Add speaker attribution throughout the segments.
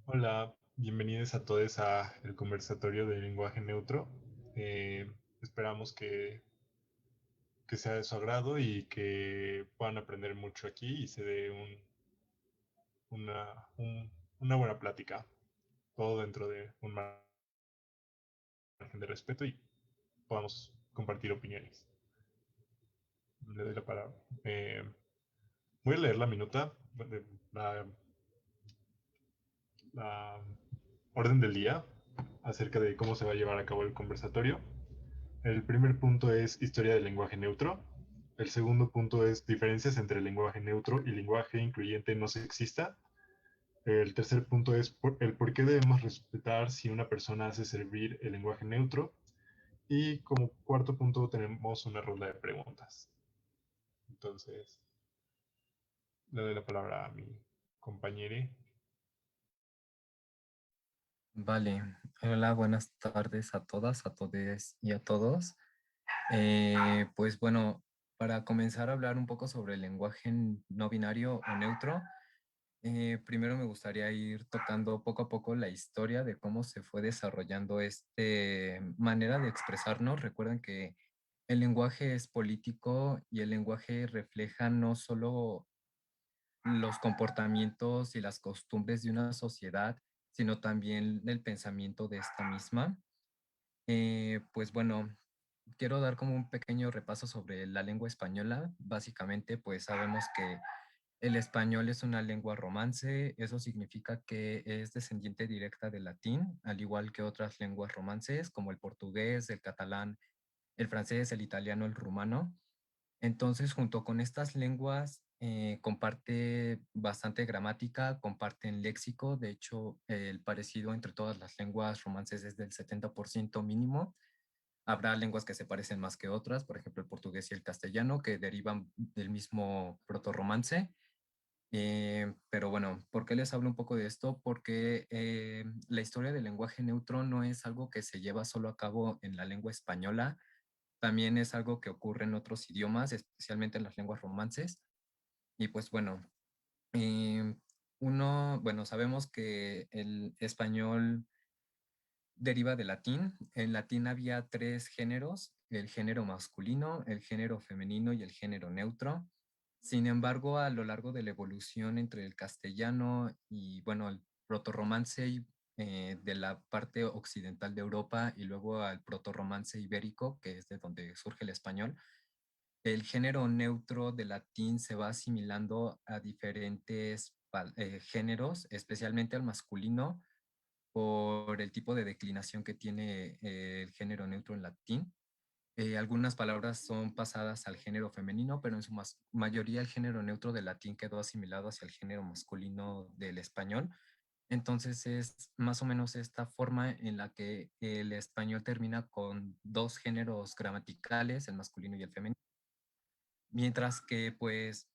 Speaker 1: Hola, bienvenidos a todos a el conversatorio de lenguaje neutro. Esperamos que sea de su agrado y que puedan aprender mucho aquí y se dé una buena plática, todo dentro de un margen de respeto y podamos compartir opiniones. Le doy la palabra. Voy a leer la minuta, la, la orden del día acerca de cómo se va a llevar a cabo el conversatorio. El primer punto es historia del lenguaje neutro. El segundo punto es diferencias entre lenguaje neutro y lenguaje incluyente no sexista. El tercer punto es el por qué debemos respetar si una persona hace servir el lenguaje neutro. Y como cuarto punto tenemos una ronda de preguntas. Entonces, le doy la palabra a mi compañero.
Speaker 2: Vale, hola, buenas tardes a todas, a todes y a todos. Pues bueno, para comenzar a hablar un poco sobre el lenguaje no binario o neutro, primero me gustaría ir tocando poco a poco la historia de cómo se fue desarrollando esta manera de expresarnos. Recuerden que el lenguaje es político y el lenguaje refleja no solo los comportamientos y las costumbres de una sociedad, sino también el pensamiento de esta misma. Pues bueno, quiero dar como un pequeño repaso sobre la lengua española. Básicamente, pues sabemos que el español es una lengua romance. Eso significa que es descendiente directa del latín, al igual que otras lenguas romances como el portugués, el catalán, el francés, el italiano, el rumano. Entonces, junto con estas lenguas, comparte bastante gramática, comparten léxico. De hecho, el parecido entre todas las lenguas romances es del 70% mínimo. Habrá lenguas que se parecen más que otras, por ejemplo, el portugués y el castellano, que derivan del mismo proto-romance. Pero bueno, ¿por qué les hablo un poco de esto? Porque la historia del lenguaje neutro no es algo que se lleva solo a cabo en la lengua española, también es algo que ocurre en otros idiomas, especialmente en las lenguas romances. Y pues bueno, eh, bueno, sabemos que el español deriva del latín. En latín había tres géneros: el género masculino, el género femenino y el género neutro. Sin embargo, a lo largo de la evolución entre el castellano y, bueno, el protorromance de la parte occidental de Europa y luego al protorromance ibérico, que es de donde surge el español, el género neutro de latín se va asimilando a diferentes géneros, especialmente al masculino, por el tipo de declinación que tiene el género neutro en latín. Algunas palabras son pasadas al género femenino, pero en su mayoría el género neutro del latín quedó asimilado hacia el género masculino del español. Entonces es más o menos esta forma en la que el español termina con dos géneros gramaticales, el masculino y el femenino, mientras que pues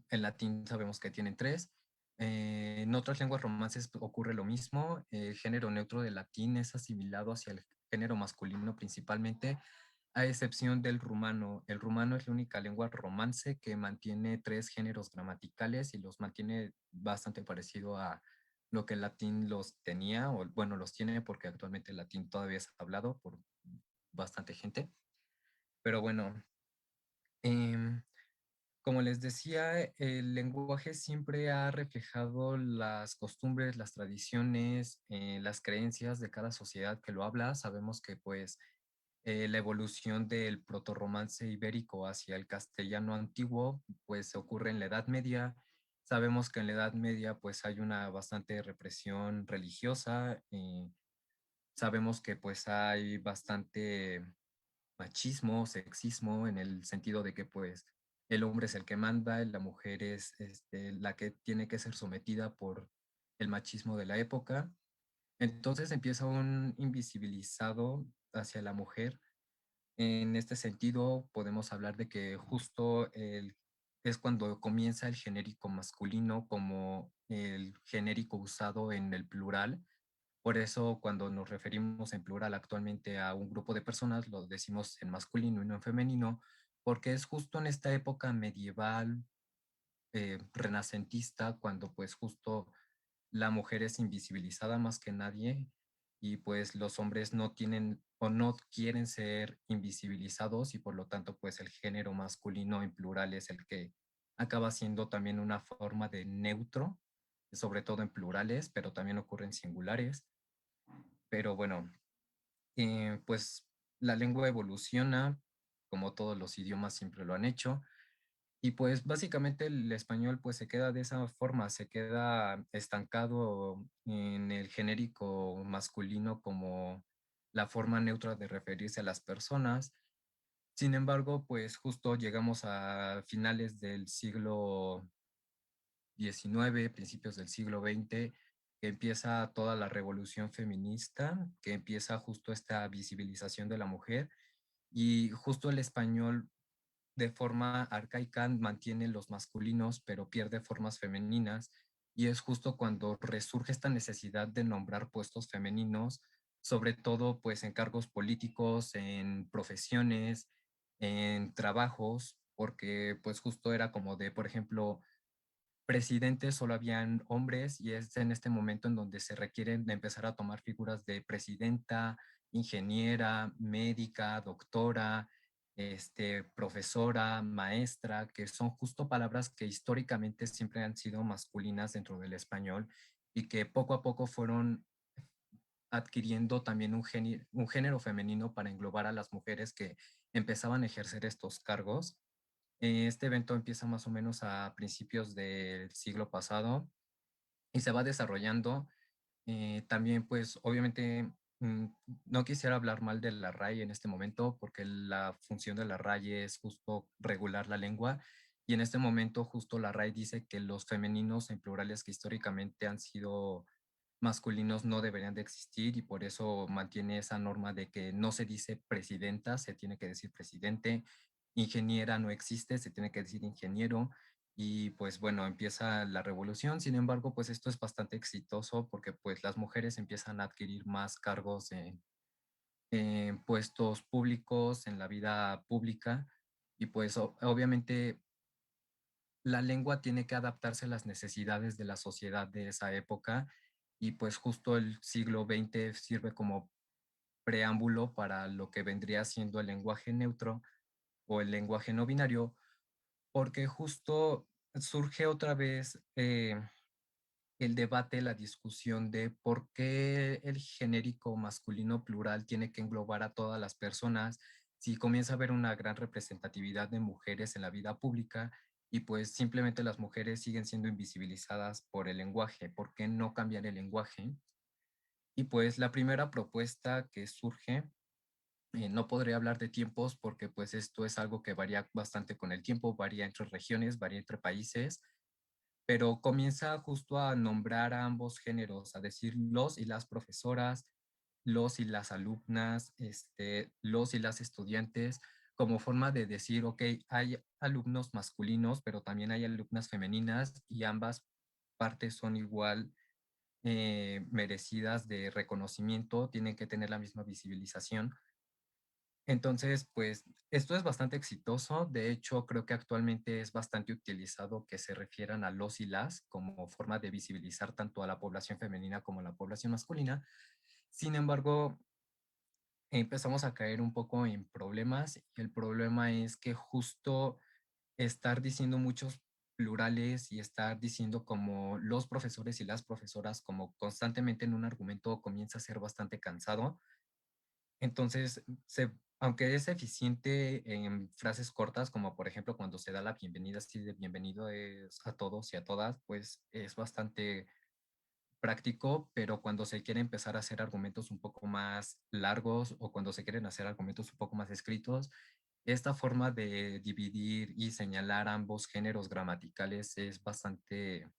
Speaker 2: el latín sabemos que tienen tres. En otras lenguas romances ocurre lo mismo. El género neutro del latín es asimilado hacia el género masculino principalmente, a excepción del rumano. El rumano es la única lengua romance que mantiene tres géneros gramaticales y los mantiene bastante parecido a lo que el latín los tenía, o bueno, los tiene porque actualmente el latín todavía es hablado por bastante gente. Pero bueno, em, como les decía, el lenguaje siempre ha reflejado las costumbres, las tradiciones, las creencias de cada sociedad que lo habla. Sabemos que pues la evolución del protorromance ibérico hacia el castellano antiguo pues ocurre en la Edad Media. Sabemos que en la Edad Media pues hay una bastante represión religiosa. Sabemos que pues hay bastante machismo, sexismo, en el sentido de que pues el hombre es el que manda, y la mujer es la que tiene que ser sometida por el machismo de la época. Entonces empieza un invisibilizado hacia la mujer. En este sentido, podemos hablar de que justo es cuando comienza el genérico masculino como el genérico usado en el plural. Por eso, cuando nos referimos en plural actualmente a un grupo de personas, lo decimos en masculino y no en femenino, porque es justo en esta época medieval, renacentista, cuando pues justo la mujer es invisibilizada más que nadie y pues los hombres no tienen o no quieren ser invisibilizados y por lo tanto pues el género masculino en plural es el que acaba siendo también una forma de neutro, sobre todo en plurales, pero también ocurre en singulares. Pero bueno, pues la lengua evoluciona, como todos los idiomas siempre lo han hecho, y pues básicamente el español pues se queda de esa forma, se queda estancado en el genérico masculino como la forma neutra de referirse a las personas. Sin embargo, pues justo llegamos a finales del siglo XIX, principios del siglo XX, que empieza toda la revolución feminista, que empieza justo esta visibilización de la mujer y justo el español de forma arcaica mantiene los masculinos, pero pierde formas femeninas. Y es justo cuando resurge esta necesidad de nombrar puestos femeninos, sobre todo pues en cargos políticos, en profesiones, en trabajos, porque pues justo era como de, por ejemplo, presidentes solo habían hombres y es en este momento en donde se requieren de empezar a tomar figuras de presidenta, ingeniera, médica, doctora, profesora, maestra, que son justo palabras que históricamente siempre han sido masculinas dentro del español y que poco a poco fueron adquiriendo también un género femenino para englobar a las mujeres que empezaban a ejercer estos cargos. Este evento empieza más o menos a principios del siglo pasado y se va desarrollando. También, pues, obviamente, mm, no quisiera hablar mal de la RAI en este momento, porque la función de la RAI es justo regular la lengua. Y en este momento, justo la RAI dice que los femeninos en plurales que históricamente han sido masculinos no deberían de existir y por eso mantiene esa norma de que no se dice presidenta, se tiene que decir presidente, ingeniera no existe, se tiene que decir ingeniero y pues bueno, empieza la revolución. Sin embargo, pues esto es bastante exitoso porque pues las mujeres empiezan a adquirir más cargos en puestos públicos, en la vida pública y pues obviamente la lengua tiene que adaptarse a las necesidades de la sociedad de esa época y pues justo el siglo XX sirve como preámbulo para lo que vendría siendo el lenguaje neutro o el lenguaje no binario, porque justo surge otra vez el debate, la discusión de por qué el genérico masculino plural tiene que englobar a todas las personas si comienza a haber una gran representatividad de mujeres en la vida pública y pues simplemente las mujeres siguen siendo invisibilizadas por el lenguaje. ¿Por qué no cambiar el lenguaje? Y pues la primera propuesta que surge, no podría hablar de tiempos porque pues esto es algo que varía bastante con el tiempo, varía entre regiones, varía entre países, pero comienza justo a nombrar a ambos géneros, a decir los y las profesoras, los y las alumnas, los y las estudiantes, como forma de decir, ok, hay alumnos masculinos, pero también hay alumnas femeninas y ambas partes son igual merecidas de reconocimiento, tienen que tener la misma visibilización. Entonces, pues esto es bastante exitoso. De hecho, creo que actualmente es bastante utilizado que se refieran a los y las como forma de visibilizar tanto a la población femenina como a la población masculina. Sin embargo, empezamos a caer un poco en problemas y el problema es que justo estar diciendo muchos plurales y estar diciendo como los profesores y las profesoras como constantemente en un argumento comienza a ser bastante cansado. Entonces, aunque es eficiente en frases cortas, como por ejemplo cuando se da la bienvenida así de bienvenido a todos y a todas, pues es bastante práctico, pero cuando se quiere empezar a hacer argumentos un poco más largos o cuando se quieren hacer argumentos un poco más escritos, esta forma de dividir y señalar ambos géneros gramaticales es bastante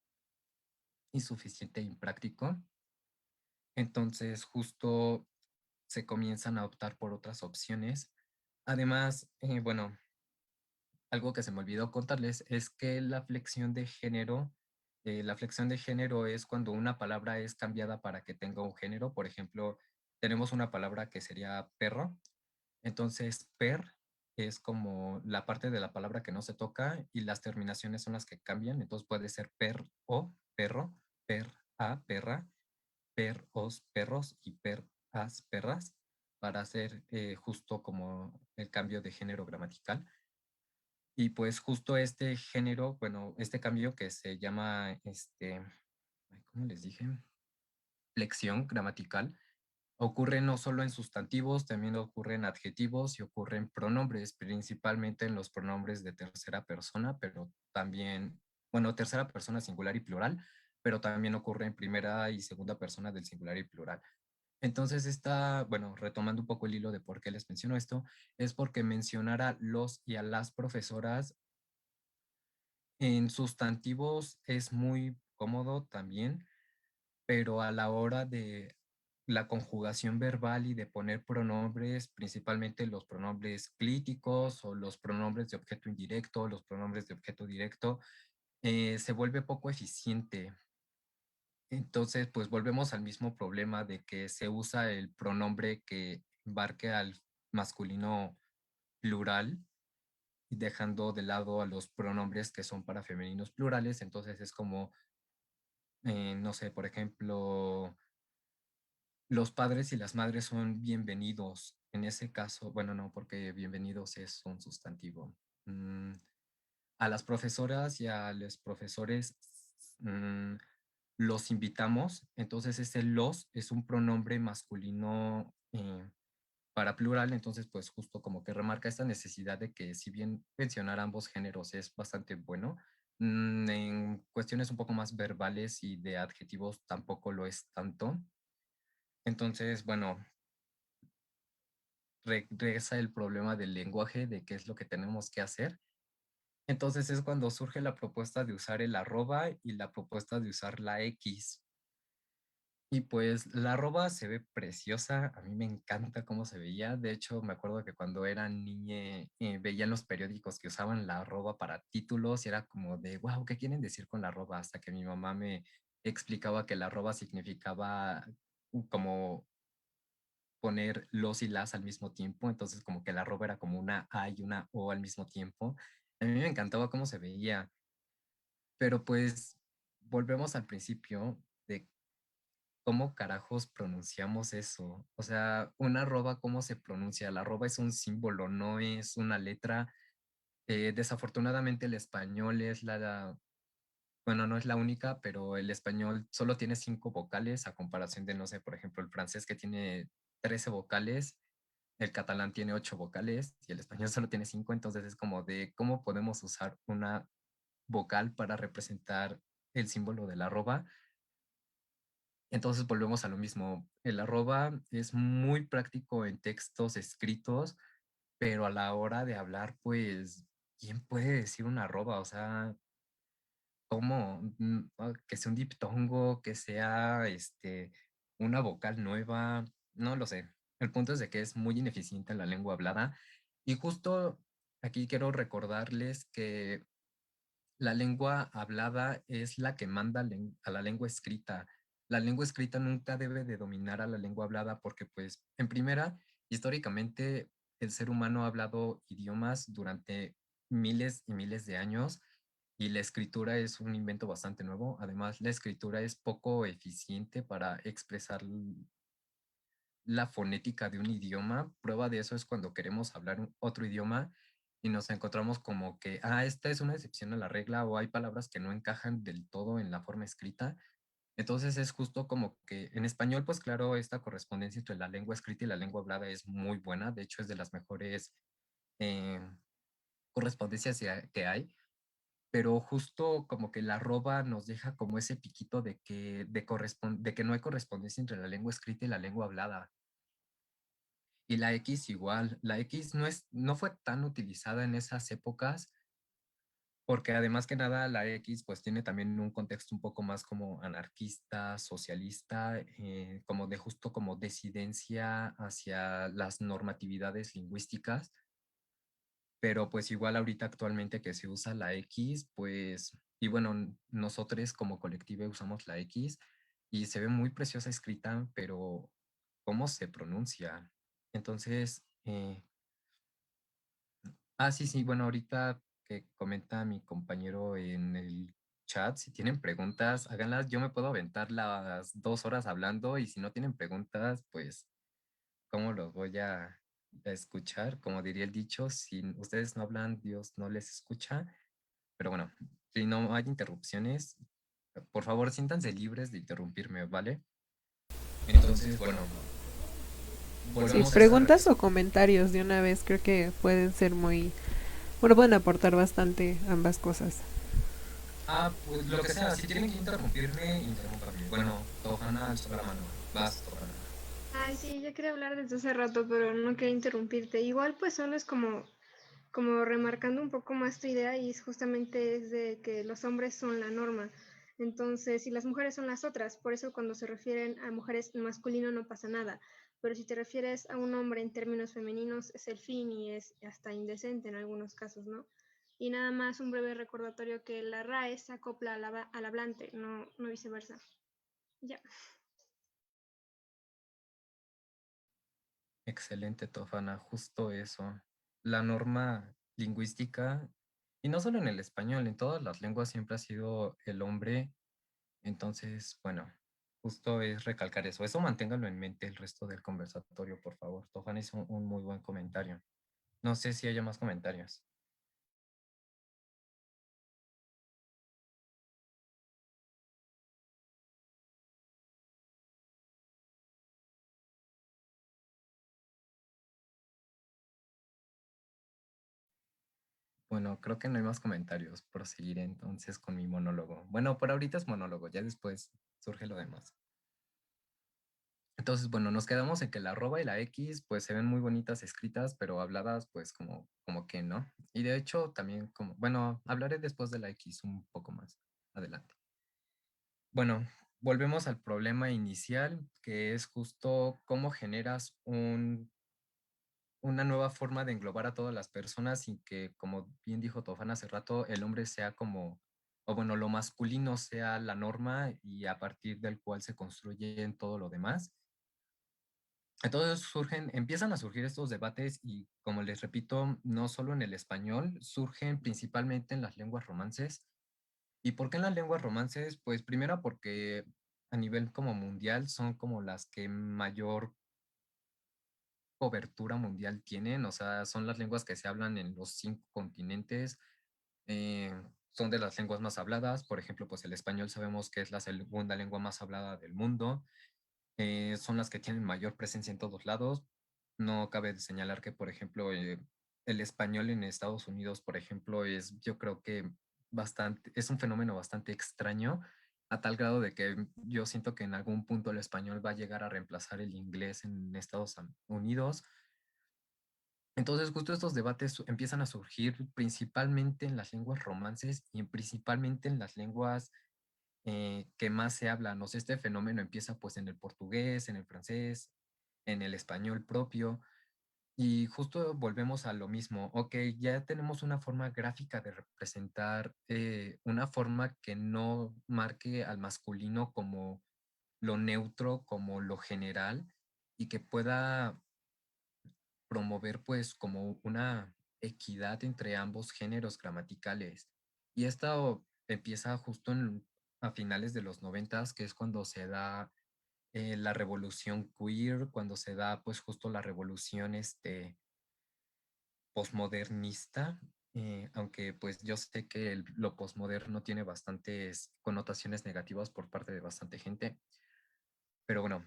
Speaker 2: insuficiente e impráctico. Entonces, justo se comienzan a optar por otras opciones. Además, bueno, algo que se me olvidó contarles es que la flexión de género es cuando una palabra es cambiada para que tenga un género. Por ejemplo, tenemos una palabra que sería perro. Entonces, per es como la parte de la palabra que no se toca y las terminaciones son las que cambian. Entonces puede ser per o perro, per. a, perra, perros, perros y perras, perras, para hacer justo como el cambio de género gramatical. Y pues justo este género, bueno, este cambio que se llama, ay, ¿cómo les dije? Flexión gramatical, ocurre no solo en sustantivos, también ocurre en adjetivos y ocurre en pronombres, principalmente en los pronombres de tercera persona, pero también, bueno, tercera persona singular y plural, pero también ocurre en primera y segunda persona del singular y plural. Entonces, bueno, retomando un poco el hilo de por qué les menciono esto, es porque mencionar a los y a las profesoras en sustantivos es muy cómodo también, pero a la hora de la conjugación verbal y de poner pronombres, principalmente los pronombres clíticos o los pronombres de objeto indirecto, los pronombres de objeto directo, se vuelve poco eficiente. Entonces, pues volvemos al mismo problema de que se usa el pronombre que embarque al masculino plural y dejando de lado a los pronombres que son para femeninos plurales. Entonces es como, no sé, por ejemplo, los padres y las madres son bienvenidos. En ese caso, bueno, no, porque bienvenidos es un sustantivo. Mm, a las profesoras y a los profesores los invitamos. Entonces ese los es un pronombre masculino para plural. Entonces, pues justo como que remarca esta necesidad de que si bien mencionar ambos géneros es bastante bueno, en cuestiones un poco más verbales y de adjetivos tampoco lo es tanto. Entonces, bueno, regresa el problema del lenguaje, de qué es lo que tenemos que hacer. Entonces es cuando surge la propuesta de usar el arroba y la propuesta de usar la X. Y pues la arroba se ve preciosa, a mí me encanta cómo se veía. De hecho, me acuerdo que cuando era niña veía en los periódicos que usaban la arroba para títulos y era como de, wow, ¿qué quieren decir con la arroba? Hasta que mi mamá me explicaba que la arroba significaba como poner los y las al mismo tiempo, entonces como que la arroba era como una A y una O al mismo tiempo. A mí me encantaba cómo se veía, pero pues volvemos al principio de cómo carajos pronunciamos eso. O sea, una arroba, ¿cómo se pronuncia? La arroba es un símbolo, no es una letra. Desafortunadamente el español es bueno, no es la única, pero el español solo tiene 5 vocales a comparación de, no sé, por ejemplo, el francés que tiene 13 vocales, el catalán tiene 8 vocales y el español solo tiene 5, entonces es como de cómo podemos usar una vocal para representar el símbolo del arroba. Entonces volvemos a lo mismo. El arroba es muy práctico en textos escritos, pero a la hora de hablar, pues, ¿quién puede decir un arroba? O sea, ¿cómo? Que sea un diptongo, que sea una vocal nueva, no lo sé. El punto es de que es muy ineficiente la lengua hablada. Y justo aquí quiero recordarles que la lengua hablada es la que manda a la lengua escrita. La lengua escrita nunca debe de dominar a la lengua hablada porque, pues, en primera, históricamente el ser humano ha hablado idiomas durante miles y miles de años y la escritura es un invento bastante nuevo. Además, la escritura es poco eficiente para expresar la fonética de un idioma. Prueba de eso es cuando queremos hablar otro idioma y nos encontramos como que, esta es una excepción a la regla o hay palabras que no encajan del todo en la forma escrita. Entonces es justo como que en español, pues claro, esta correspondencia entre la lengua escrita y la lengua hablada es muy buena. De hecho, es de las mejores eh, correspondencias que hay. Pero justo como que la arroba nos deja como ese piquito de que no hay correspondencia entre la lengua escrita y la lengua hablada. Y la X igual, la X no fue tan utilizada en esas épocas, porque además que nada la X pues tiene también un contexto un poco más como anarquista, socialista, como de justo como disidencia hacia las normatividades lingüísticas, pero pues igual ahorita actualmente que se usa la X, pues, y bueno, nosotros como colectivo usamos la X y se ve muy preciosa escrita, pero ¿cómo se pronuncia? Entonces, sí, sí, bueno, ahorita que comenta mi compañero en el chat, si tienen preguntas, háganlas. Yo me puedo aventar las 2 horas hablando y si no tienen preguntas, pues, ¿cómo los voy a escuchar? Como diría el dicho, si ustedes no hablan, Dios no les escucha. Pero bueno, si no hay interrupciones, por favor, siéntanse libres de interrumpirme, ¿vale? Entonces, bueno,
Speaker 3: Sí,
Speaker 2: volvemos a esta
Speaker 3: preguntas o
Speaker 2: revisión.
Speaker 3: comentarios de una vez creo que pueden ser muy, bueno, pueden aportar bastante ambas cosas.
Speaker 2: Pues lo que sea, si tienen que interrumpirme, interrúmpanme. Bueno, Tojana alzó la mano. Vas, Tojana.
Speaker 4: Ay, sí, ya quería hablar desde hace rato, pero no quería interrumpirte. Igual, pues solo es como remarcando un poco más tu idea y es justamente es de que los hombres son la norma. Entonces, y las mujeres son las otras. Por eso cuando se refieren a mujeres en masculino no pasa nada. Pero si te refieres a un hombre en términos femeninos es el fin y es hasta indecente en algunos casos, ¿no? Y nada más un breve recordatorio que la RAE se acopla al hablante, no viceversa. Ya.
Speaker 2: Excelente, Tofana, justo eso. La norma lingüística, y no solo en el español, en todas las lenguas siempre ha sido el hombre. Entonces, bueno, justo es recalcar eso. Eso manténgalo en mente el resto del conversatorio, por favor. Tofana hizo un muy buen comentario. No sé si haya más comentarios. Bueno, creo que no hay más comentarios. Proseguiré entonces con mi monólogo. Bueno, por ahorita es monólogo, ya después surge lo demás. Entonces, bueno, nos quedamos en que la arroba y la X pues se ven muy bonitas escritas, pero habladas pues como que no. Y de hecho también como, bueno, hablaré después de la X un poco más adelante. Bueno, volvemos al problema inicial, que es justo cómo generas una nueva forma de englobar a todas las personas sin que, como bien dijo Tofán hace rato, el hombre sea como, o bueno, lo masculino sea la norma y a partir del cual se construye en todo lo demás. Entonces empiezan a surgir estos debates y como les repito, no solo en el español, surgen principalmente en las lenguas romances. ¿Y por qué en las lenguas romances? Pues primero porque a nivel como mundial son como las que mayor cobertura mundial tienen, o sea, son las lenguas que se hablan en los 5 continentes, eh, son de las lenguas más habladas, por ejemplo, pues el español sabemos que es la segunda lengua más hablada del mundo, son las que tienen mayor presencia en todos lados. No cabe de señalar que, por ejemplo, el español en Estados Unidos, por ejemplo, yo creo que es un fenómeno bastante extraño, a tal grado de que yo siento que en algún punto el español va a llegar a reemplazar el inglés en Estados Unidos. Entonces, justo estos debates empiezan a surgir principalmente en las lenguas romances y principalmente en las lenguas que más se hablan. O sea, este fenómeno empieza pues en el portugués, en el francés, en el español propio. Y justo volvemos a lo mismo. Ok, ya tenemos una forma gráfica de representar una forma que no marque al masculino como lo neutro, como lo general, y que pueda promover pues como una equidad entre ambos géneros gramaticales. Y esto empieza justo a finales de los 90, que es cuando se da la revolución queer, cuando se da pues justo la revolución posmodernista, aunque pues yo sé que lo posmoderno tiene bastantes connotaciones negativas por parte de bastante gente, pero bueno,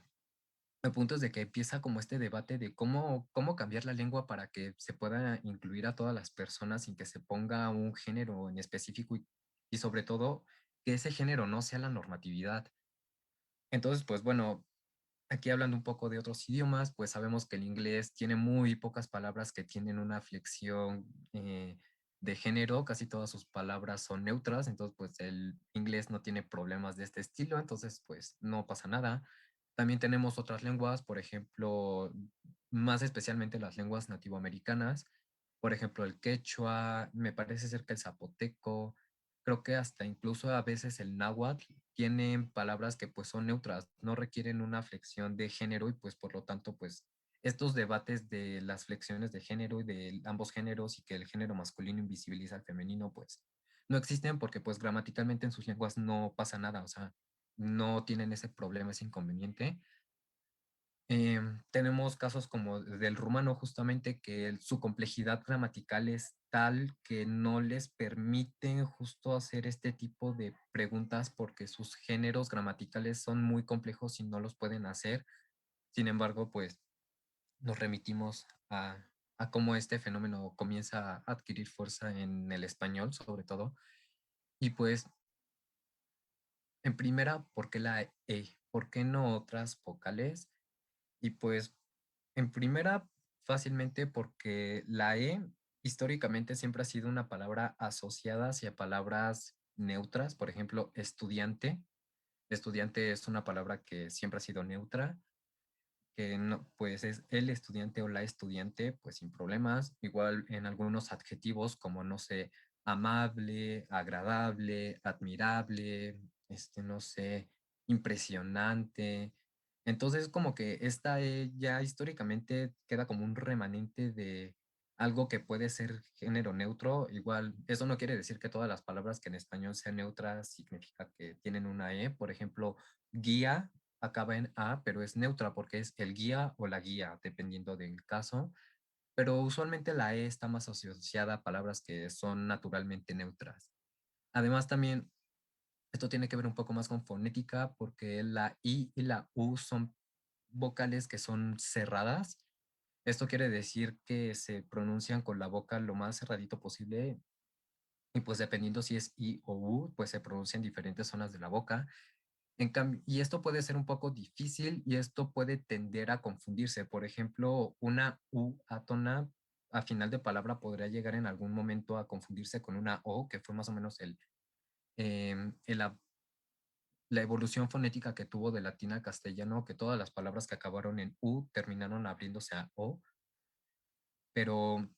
Speaker 2: el punto es de que empieza como este debate de cómo cambiar la lengua para que se pueda incluir a todas las personas sin que se ponga un género en específico y sobre todo que ese género no sea la normatividad. Entonces, pues bueno, aquí hablando un poco de otros idiomas, pues sabemos que el inglés tiene muy pocas palabras que tienen una flexión de género, casi todas sus palabras son neutras, entonces pues el inglés no tiene problemas de este estilo, entonces pues no pasa nada. También tenemos otras lenguas, por ejemplo, más especialmente las lenguas nativoamericanas, por ejemplo el quechua, me parece ser que el zapoteco, creo que hasta incluso a veces el náhuatl tienen palabras que pues son neutras, no requieren una flexión de género y pues por lo tanto pues estos debates de las flexiones de género y de ambos géneros y que el género masculino invisibiliza al femenino pues no existen porque pues gramaticalmente en sus lenguas no pasa nada, o sea, no tienen ese problema, ese inconveniente. Tenemos casos como del rumano justamente que su complejidad gramatical es tal que no les permiten justo hacer este tipo de preguntas porque sus géneros gramaticales son muy complejos y no los pueden hacer. Sin embargo, pues nos remitimos a cómo este fenómeno comienza a adquirir fuerza en el español, sobre todo. Y pues, en primera, ¿por qué la E? ¿Por qué no otras vocales? Y pues, en primera, fácilmente porque la E históricamente siempre ha sido una palabra asociada hacia palabras neutras. Por ejemplo, estudiante. Estudiante es una palabra que siempre ha sido neutra, que no, pues es el estudiante o la estudiante, pues sin problemas. Igual en algunos adjetivos como, no sé, amable, agradable, admirable, no sé, impresionante. Entonces, como que esta ya históricamente queda como un remanente de algo que puede ser género neutro. Igual, eso no quiere decir que todas las palabras que en español sean neutras significa que tienen una E. Por ejemplo, guía acaba en A, pero es neutra porque es el guía o la guía, dependiendo del caso. Pero usualmente la E está más asociada a palabras que son naturalmente neutras. Además, también esto tiene que ver un poco más con fonética porque la I y la U son vocales que son cerradas. Esto quiere decir que se pronuncian con la boca lo más cerradito posible y pues dependiendo si es I o U, pues se pronuncia en diferentes zonas de la boca. En cambio, y esto puede ser un poco difícil y esto puede tender a confundirse. Por ejemplo, una U átona a final de palabra podría llegar en algún momento a confundirse con una O, que fue más o menos la evolución fonética que tuvo de latín a castellano, que todas las palabras que acabaron en U terminaron abriéndose a O, pero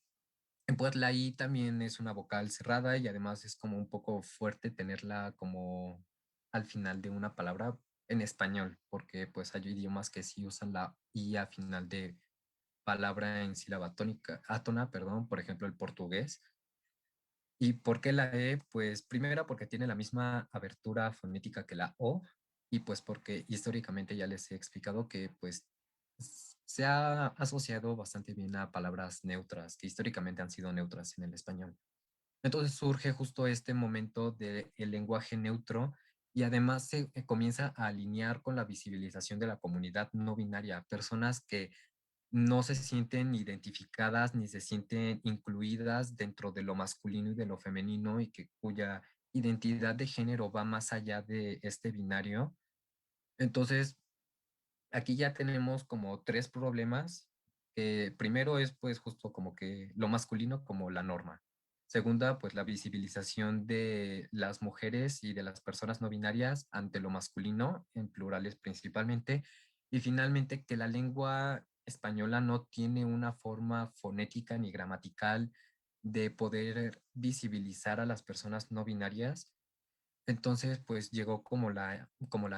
Speaker 2: pues la I también es una vocal cerrada y además es como un poco fuerte tenerla como al final de una palabra en español, porque pues hay idiomas que sí usan la I a final de palabra en sílaba tónica, átona, perdón, por ejemplo el portugués. ¿Y por qué la E? Pues primero porque tiene la misma abertura fonética que la O y pues porque históricamente ya les he explicado que pues se ha asociado bastante bien a palabras neutras, que históricamente han sido neutras en el español. Entonces surge justo este momento del lenguaje neutro y además se comienza a alinear con la visibilización de la comunidad no binaria, personas que no se sienten identificadas ni se sienten incluidas dentro de lo masculino y de lo femenino y que cuya identidad de género va más allá de este binario. Entonces, aquí ya tenemos como tres problemas. Primero es pues justo como que lo masculino como la norma. Segunda, pues la visibilización de las mujeres y de las personas no binarias ante lo masculino, en plurales principalmente. Y finalmente, que la lengua española no tiene una forma fonética ni gramatical de poder visibilizar a las personas no binarias. Entonces, pues llegó como la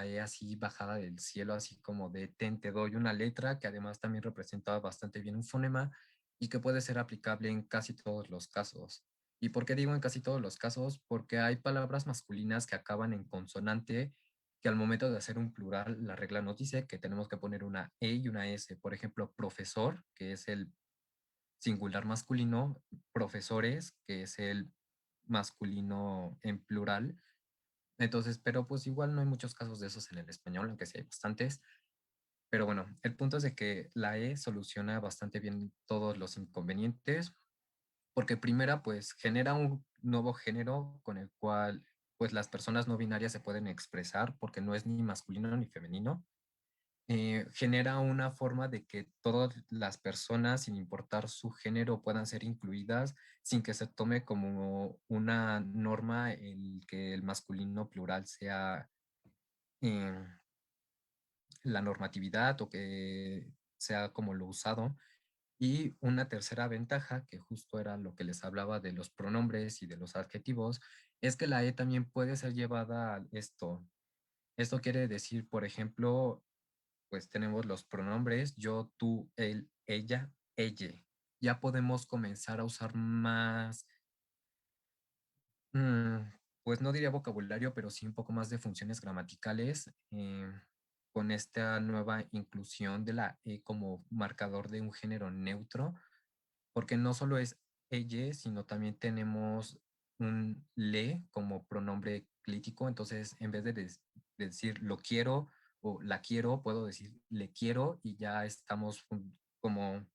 Speaker 2: E así bajada del cielo, así como de te doy una letra que además también representa bastante bien un fonema y que puede ser aplicable en casi todos los casos. ¿Y por qué digo en casi todos los casos? Porque hay palabras masculinas que acaban en consonante que al momento de hacer un plural, la regla nos dice que tenemos que poner una E y una S. Por ejemplo, profesor, que es el singular masculino, profesores, que es el masculino en plural. Entonces, pero pues igual no hay muchos casos de esos en el español, aunque sí hay bastantes. Pero bueno, el punto es de que la E soluciona bastante bien todos los inconvenientes, porque primera, pues genera un nuevo género con el cual pues las personas no binarias se pueden expresar, porque no es ni masculino ni femenino. Genera una forma de que todas las personas, sin importar su género, puedan ser incluidas sin que se tome como una norma el que el masculino plural sea eh, la normatividad o que sea como lo usado. Y una tercera ventaja, que justo era lo que les hablaba de los pronombres y de los adjetivos, es que la E también puede ser llevada a esto. Esto quiere decir, por ejemplo, pues tenemos los pronombres yo, tú, él, ella, ella. Ya podemos comenzar a usar más Mm, pues no diría vocabulario, pero sí un poco más de funciones gramaticales, con esta nueva inclusión de la E como marcador de un género neutro, porque no solo es ella, sino también tenemos un le como pronombre clítico. Entonces, en vez de decir lo quiero o la quiero, puedo decir le quiero, y ya estamos como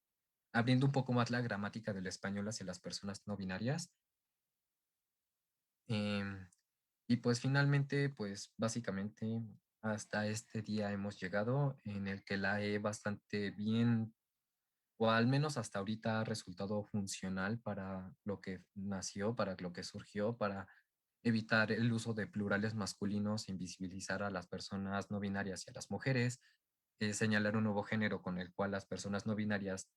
Speaker 2: abriendo un poco más la gramática del español hacia las personas no binarias. Em, y pues finalmente, pues básicamente hasta este día hemos llegado en el que la E bastante bien, o al menos hasta ahorita ha resultado funcional para lo que nació, para lo que surgió, para evitar el uso de plurales masculinos, invisibilizar a las personas no binarias y a las mujeres, señalar un nuevo género con el cual las personas no binarias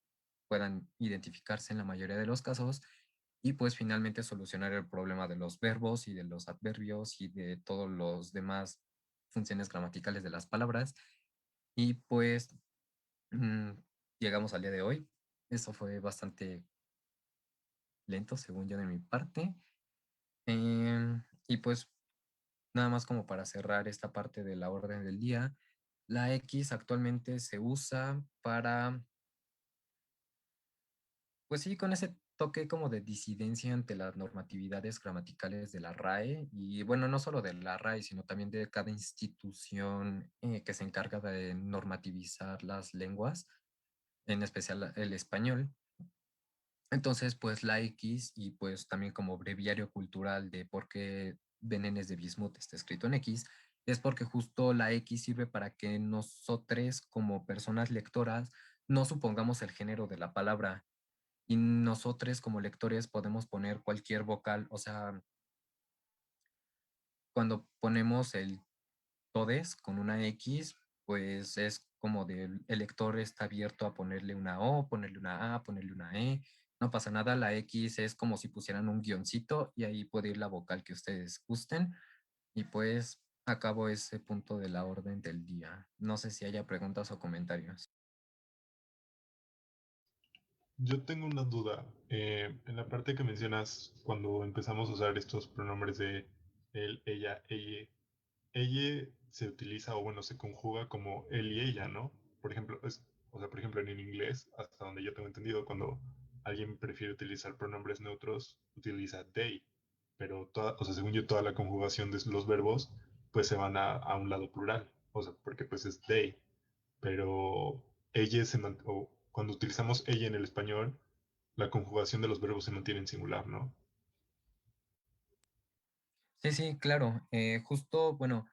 Speaker 2: puedan identificarse en la mayoría de los casos, y pues finalmente solucionar el problema de los verbos y de los adverbios y de todos los demás funciones gramaticales de las palabras. Y pues mm, llegamos al día de hoy. Eso fue bastante lento, según yo, de mi parte. Y pues nada más como para cerrar esta parte de la orden del día, la X actualmente se usa para, pues sí, con ese toque como de disidencia ante las normatividades gramaticales de la RAE, y bueno, no solo de la RAE, sino también de cada institución que se encarga de normativizar las lenguas, en especial el español. Entonces, pues la X, y pues también como breviario cultural de por qué Benenes de Bismuth está escrito en X, es porque justo la X sirve para que nosotros como personas lectoras no supongamos el género de la palabra, y nosotros como lectores podemos poner cualquier vocal. O sea, cuando ponemos el todes con una X, pues es como el lector está abierto a ponerle una O, ponerle una A, ponerle una E. No pasa nada, la X es como si pusieran un guioncito y ahí puede ir la vocal que ustedes gusten. Y pues acabo ese punto de la orden del día. No sé si haya preguntas o comentarios.
Speaker 1: Yo tengo una duda. En la parte que mencionas cuando empezamos a usar estos pronombres de él, ella, ella se utiliza o bueno, se conjuga como él y ella, ¿no? Por ejemplo, o sea, por ejemplo, en inglés, hasta donde yo tengo entendido, cuando alguien prefiere utilizar pronombres neutros, utiliza they, pero o sea, según yo, toda la conjugación de los verbos, pues se van a un lado plural, o sea, porque pues es they, pero o cuando utilizamos ella en el español, la conjugación de los verbos se mantiene en singular, ¿no?
Speaker 2: Sí, sí, claro. Justo, bueno,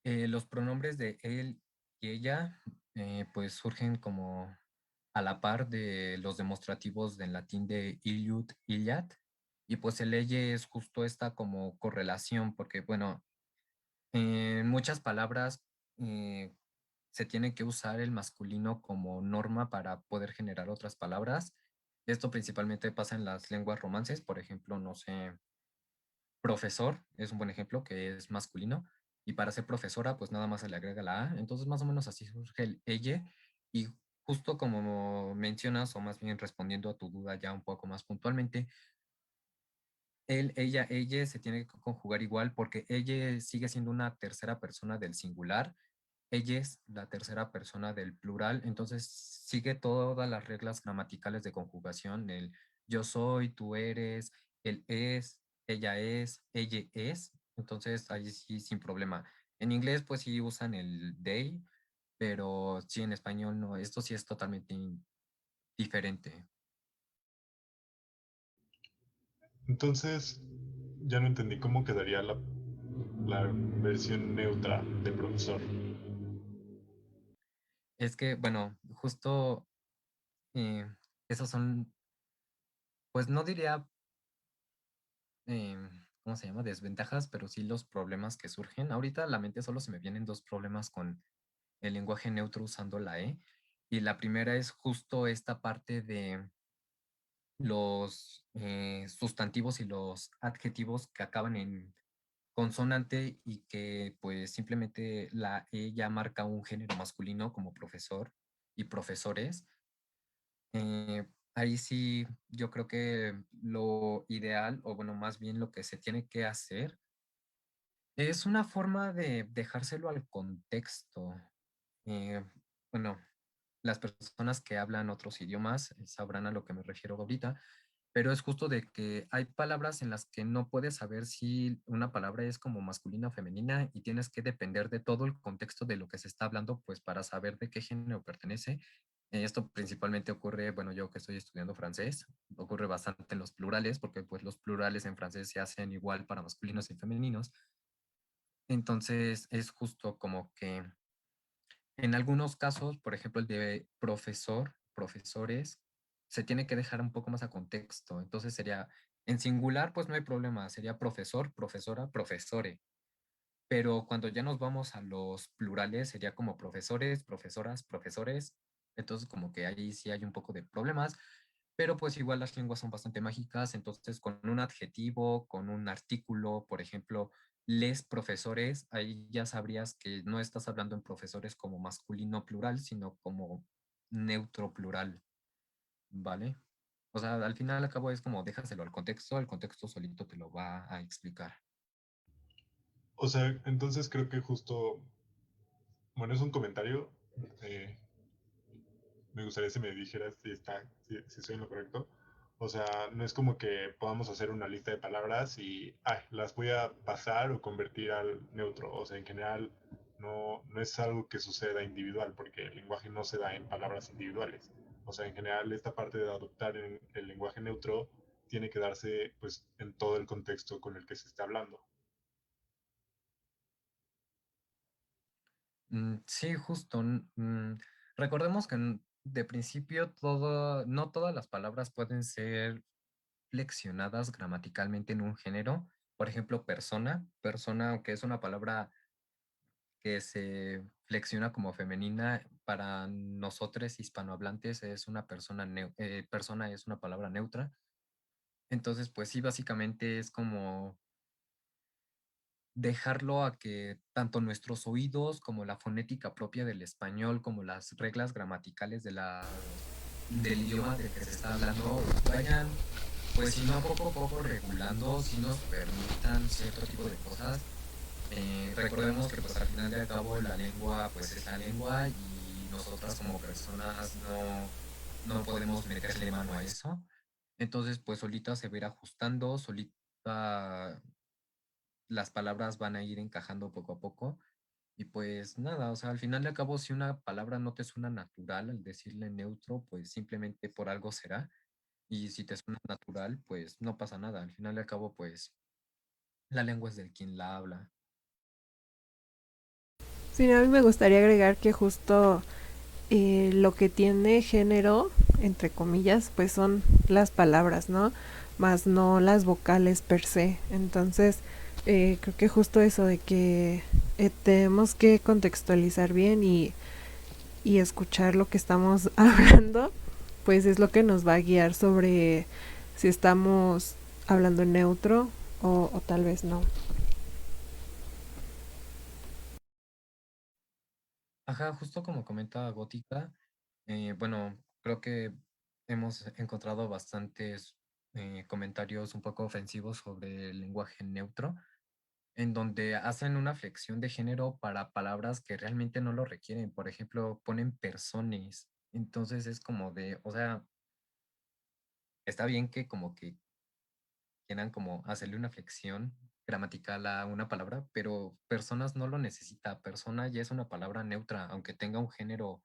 Speaker 2: los pronombres de él y ella, pues surgen como a la par de los demostrativos del latín de Iliud, Iliad, y pues el elle es justo esta como correlación, porque bueno, en muchas palabras eh, se tiene que usar el masculino como norma para poder generar otras palabras. Esto principalmente pasa en las lenguas romances. Por ejemplo, no sé, profesor es un buen ejemplo, que es masculino, y para ser profesora pues nada más se le agrega la A. Entonces más o menos así surge el ella. Y justo como mencionas, o más bien respondiendo a tu duda ya un poco más puntualmente, él, ella se tiene que conjugar igual, porque ella sigue siendo una tercera persona del singular, ella es la tercera persona del plural. Entonces sigue todas las reglas gramaticales de conjugación: el yo soy, tú eres, él es, ella es. Entonces ahí sí, sin problema. En inglés pues sí usan el they, pero sí en español no. Esto sí es totalmente diferente.
Speaker 1: Entonces, ya no entendí cómo quedaría la versión neutra de profesor.
Speaker 2: Es que, bueno, justo eh, esos son, pues no diría, ¿cómo se llama? Desventajas, pero sí los problemas que surgen. Ahorita a la mente solo se me vienen dos problemas con el lenguaje neutro usando la E. Y la primera es justo esta parte de los sustantivos y los adjetivos que acaban en consonante, y que pues simplemente la E ya marca un género masculino como profesor y profesores. ahí sí yo creo que lo ideal, o bueno, más bien lo que se tiene que hacer, es una forma de dejárselo al contexto. Eh, bueno, las personas que hablan otros idiomas sabrán a lo que me refiero ahorita, pero es justo de que hay palabras en las que no puedes saber si una palabra es como masculina o femenina y tienes que depender de todo el contexto de lo que se está hablando, pues para saber de qué género pertenece. Esto principalmente ocurre, bueno, yo que estoy estudiando francés, ocurre bastante en los plurales, porque pues los plurales en francés se hacen igual para masculinos y femeninos. Entonces es justo como que en algunos casos, por ejemplo, el de profesor, profesores, se tiene que dejar un poco más a contexto. Entonces sería, en singular, pues no hay problema, sería profesor, profesora, profesore. Pero cuando ya nos vamos a los plurales, sería como profesores, profesoras, profesores. Entonces como que ahí sí hay un poco de problemas, pero pues igual las lenguas son bastante mágicas, entonces con un adjetivo, con un artículo, por ejemplo, les profesores, ahí ya sabrías que no estás hablando en profesores como masculino plural, sino como neutro plural, ¿vale? O sea, al final al cabo es como déjaselo al contexto, el contexto solito te lo va a explicar.
Speaker 1: O sea, entonces creo que justo, bueno, es un comentario. eh, Me gustaría si me dijeras si soy en lo correcto. O sea, no es como que podamos hacer una lista de palabras y las voy a pasar o convertir al neutro. O sea, en general no es algo que suceda individual, porque el lenguaje no se da en palabras individuales. O sea, en general esta parte de adoptar el lenguaje neutro tiene que darse pues en todo el contexto con el que se está hablando.
Speaker 2: Sí, justo. Recordemos que de principio no todas las palabras pueden ser flexionadas gramaticalmente en un género. Por ejemplo, persona. Persona, aunque es una palabra que se flexiona como femenina, para nosotros hispanohablantes es una persona, persona es una palabra neutra. Entonces, pues sí, básicamente es como dejarlo a que tanto nuestros oídos como la fonética propia del español, como las reglas gramaticales del idioma del que se está hablando, vayan, pues si no poco a poco regulando, si nos permitan cierto tipo de cosas. Recordemos que pues al final de al cabo la lengua pues es la lengua y nosotras como personas no podemos meterle mano a eso. Entonces pues solita se va a ir ajustando, solita las palabras van a ir encajando poco a poco. Y pues nada, o sea, al final de cabo, si una palabra no te suena natural al decirle neutro, pues simplemente por algo será. Y si te suena natural, pues no pasa nada. Al final de cabo, pues la lengua es del quien la habla.
Speaker 3: Sí, a mí me gustaría agregar que justo lo que tiene género, entre comillas, pues son las palabras, ¿no? Más no las vocales per se. Entonces, creo que justo eso de que tenemos que contextualizar bien y escuchar lo que estamos hablando, pues es lo que nos va a guiar sobre si estamos hablando en neutro o tal vez no.
Speaker 2: Ajá, justo como comenta Gótica, bueno, creo que hemos encontrado bastantes comentarios un poco ofensivos sobre el lenguaje neutro, en donde hacen una flexión de género para palabras que realmente no lo requieren. Por ejemplo, ponen personas. Entonces es como de, o sea, está bien que como que quieran como hacerle una flexión gramatical a una palabra, pero personas no lo necesita. Persona ya es una palabra neutra, aunque tenga un género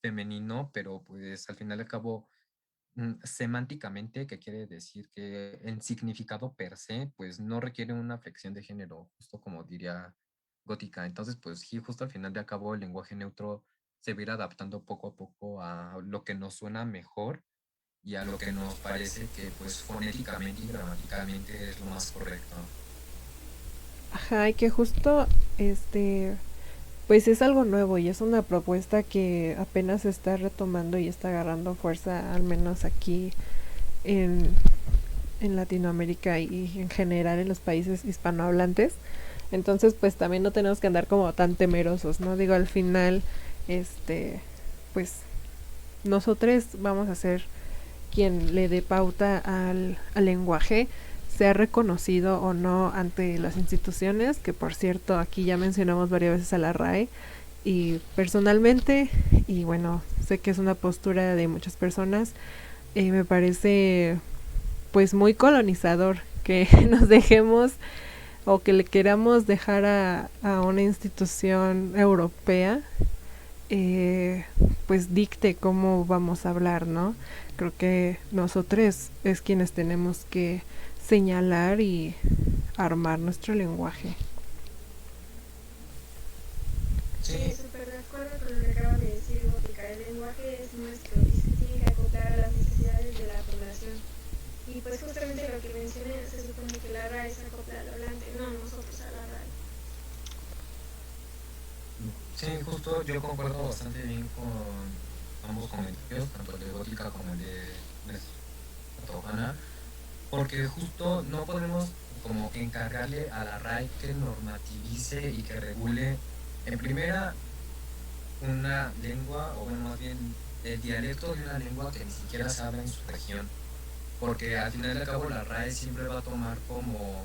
Speaker 2: femenino, pero pues al final y al cabo, semánticamente, que quiere decir que en significado per se, pues no requiere una flexión de género, justo como diría Gótica. Entonces, pues sí, justo al final de al cabo, el lenguaje neutro se va a ir adaptando poco a poco a lo que nos suena mejor y a lo que nos parece que pues fonéticamente y gramaticalmente es lo más correcto.
Speaker 3: Ajá, y que justo pues es algo nuevo y es una propuesta que apenas se está retomando y está agarrando fuerza, al menos aquí en, en Latinoamérica y en general en los países hispanohablantes. Entonces, pues también no tenemos que andar como tan temerosos, ¿no? Digo, al final, pues nosotros vamos a ser quien le dé pauta al lenguaje sea reconocido o no ante las instituciones, que por cierto aquí ya mencionamos varias veces a la RAE, y personalmente, y bueno, sé que es una postura de muchas personas, me parece pues muy colonizador que nos dejemos o que le queramos dejar a una institución europea pues dicte cómo vamos a hablar, ¿no? Creo que nosotros es quienes tenemos que señalar y armar nuestro lenguaje.
Speaker 4: Sí,
Speaker 2: Sí,
Speaker 4: súper de acuerdo con lo que acabas de decir, Gótica. El lenguaje es nuestro y se tiene que acoplar a las necesidades de la población. Y pues justamente lo que mencioné, se supone que la RAE se acopla al hablante, no nosotros a la RAE.
Speaker 2: sí, justo yo concuerdo bastante bien con ambos comentarios, tanto el de Gótica como el de Tofana, porque justo no podemos como encargarle a la RAE que normativice y que regule en primera una lengua, o bueno, más bien el dialecto de una lengua que ni siquiera se habla en su región, porque al final de cabo la RAE siempre va a tomar como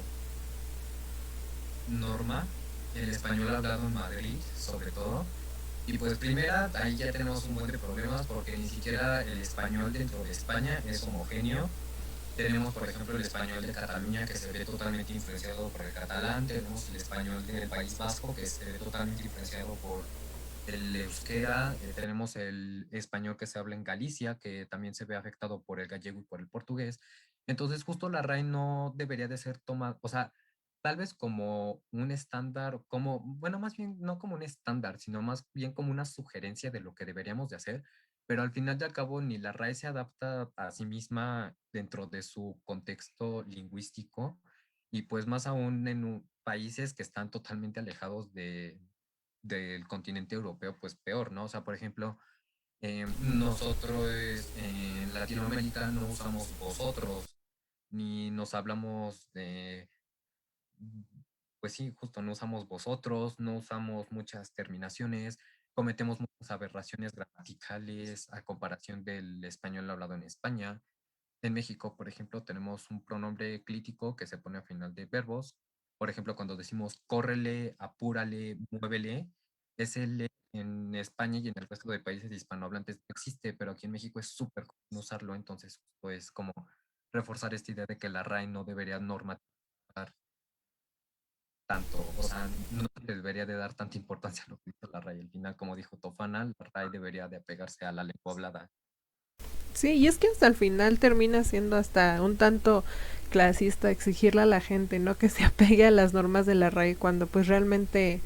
Speaker 2: norma el español hablado en Madrid, sobre todo. Y pues primera, ahí ya tenemos un buen de problemas porque ni siquiera el español dentro de España es homogéneo. Tenemos, por ejemplo, el español de Cataluña que se ve totalmente influenciado por el catalán. Tenemos el español del País Vasco que se ve totalmente influenciado por el euskera. Tenemos el español que se habla en Galicia, que también se ve afectado por el gallego y por el portugués. Entonces, justo la RAE no debería de ser tomada, o sea, tal vez como un estándar, como, bueno, más bien no como un estándar, sino más bien como una sugerencia de lo que deberíamos de hacer, pero al final de al cabo ni la RAE se adapta a sí misma dentro de su contexto lingüístico y pues más aún en países que están totalmente alejados del continente europeo, pues peor, ¿no? O sea, por ejemplo, nosotros en Latinoamérica no usamos vosotros, ni nos hablamos de, pues sí, justo no usamos vosotros, no usamos muchas terminaciones, cometemos muchas aberraciones gramaticales a comparación del español hablado en España. En México, por ejemplo, tenemos un pronombre clítico que se pone al final de verbos. Por ejemplo, cuando decimos córrele, apúrale, muévele, ese le en España y en el resto de países hispanohablantes no existe, pero aquí en México es súper común usarlo, entonces pues como reforzar esta idea de que la RAE no debería normatizar tanto, o sea, no le debería de dar tanta importancia a lo que dice la RAE. Al final, como dijo Tofana, la RAE debería de apegarse a la lengua hablada.
Speaker 3: Sí, y es que hasta el final termina siendo hasta un tanto clasista exigirle a la gente, ¿no? Que se apegue a las normas de la RAE cuando pues realmente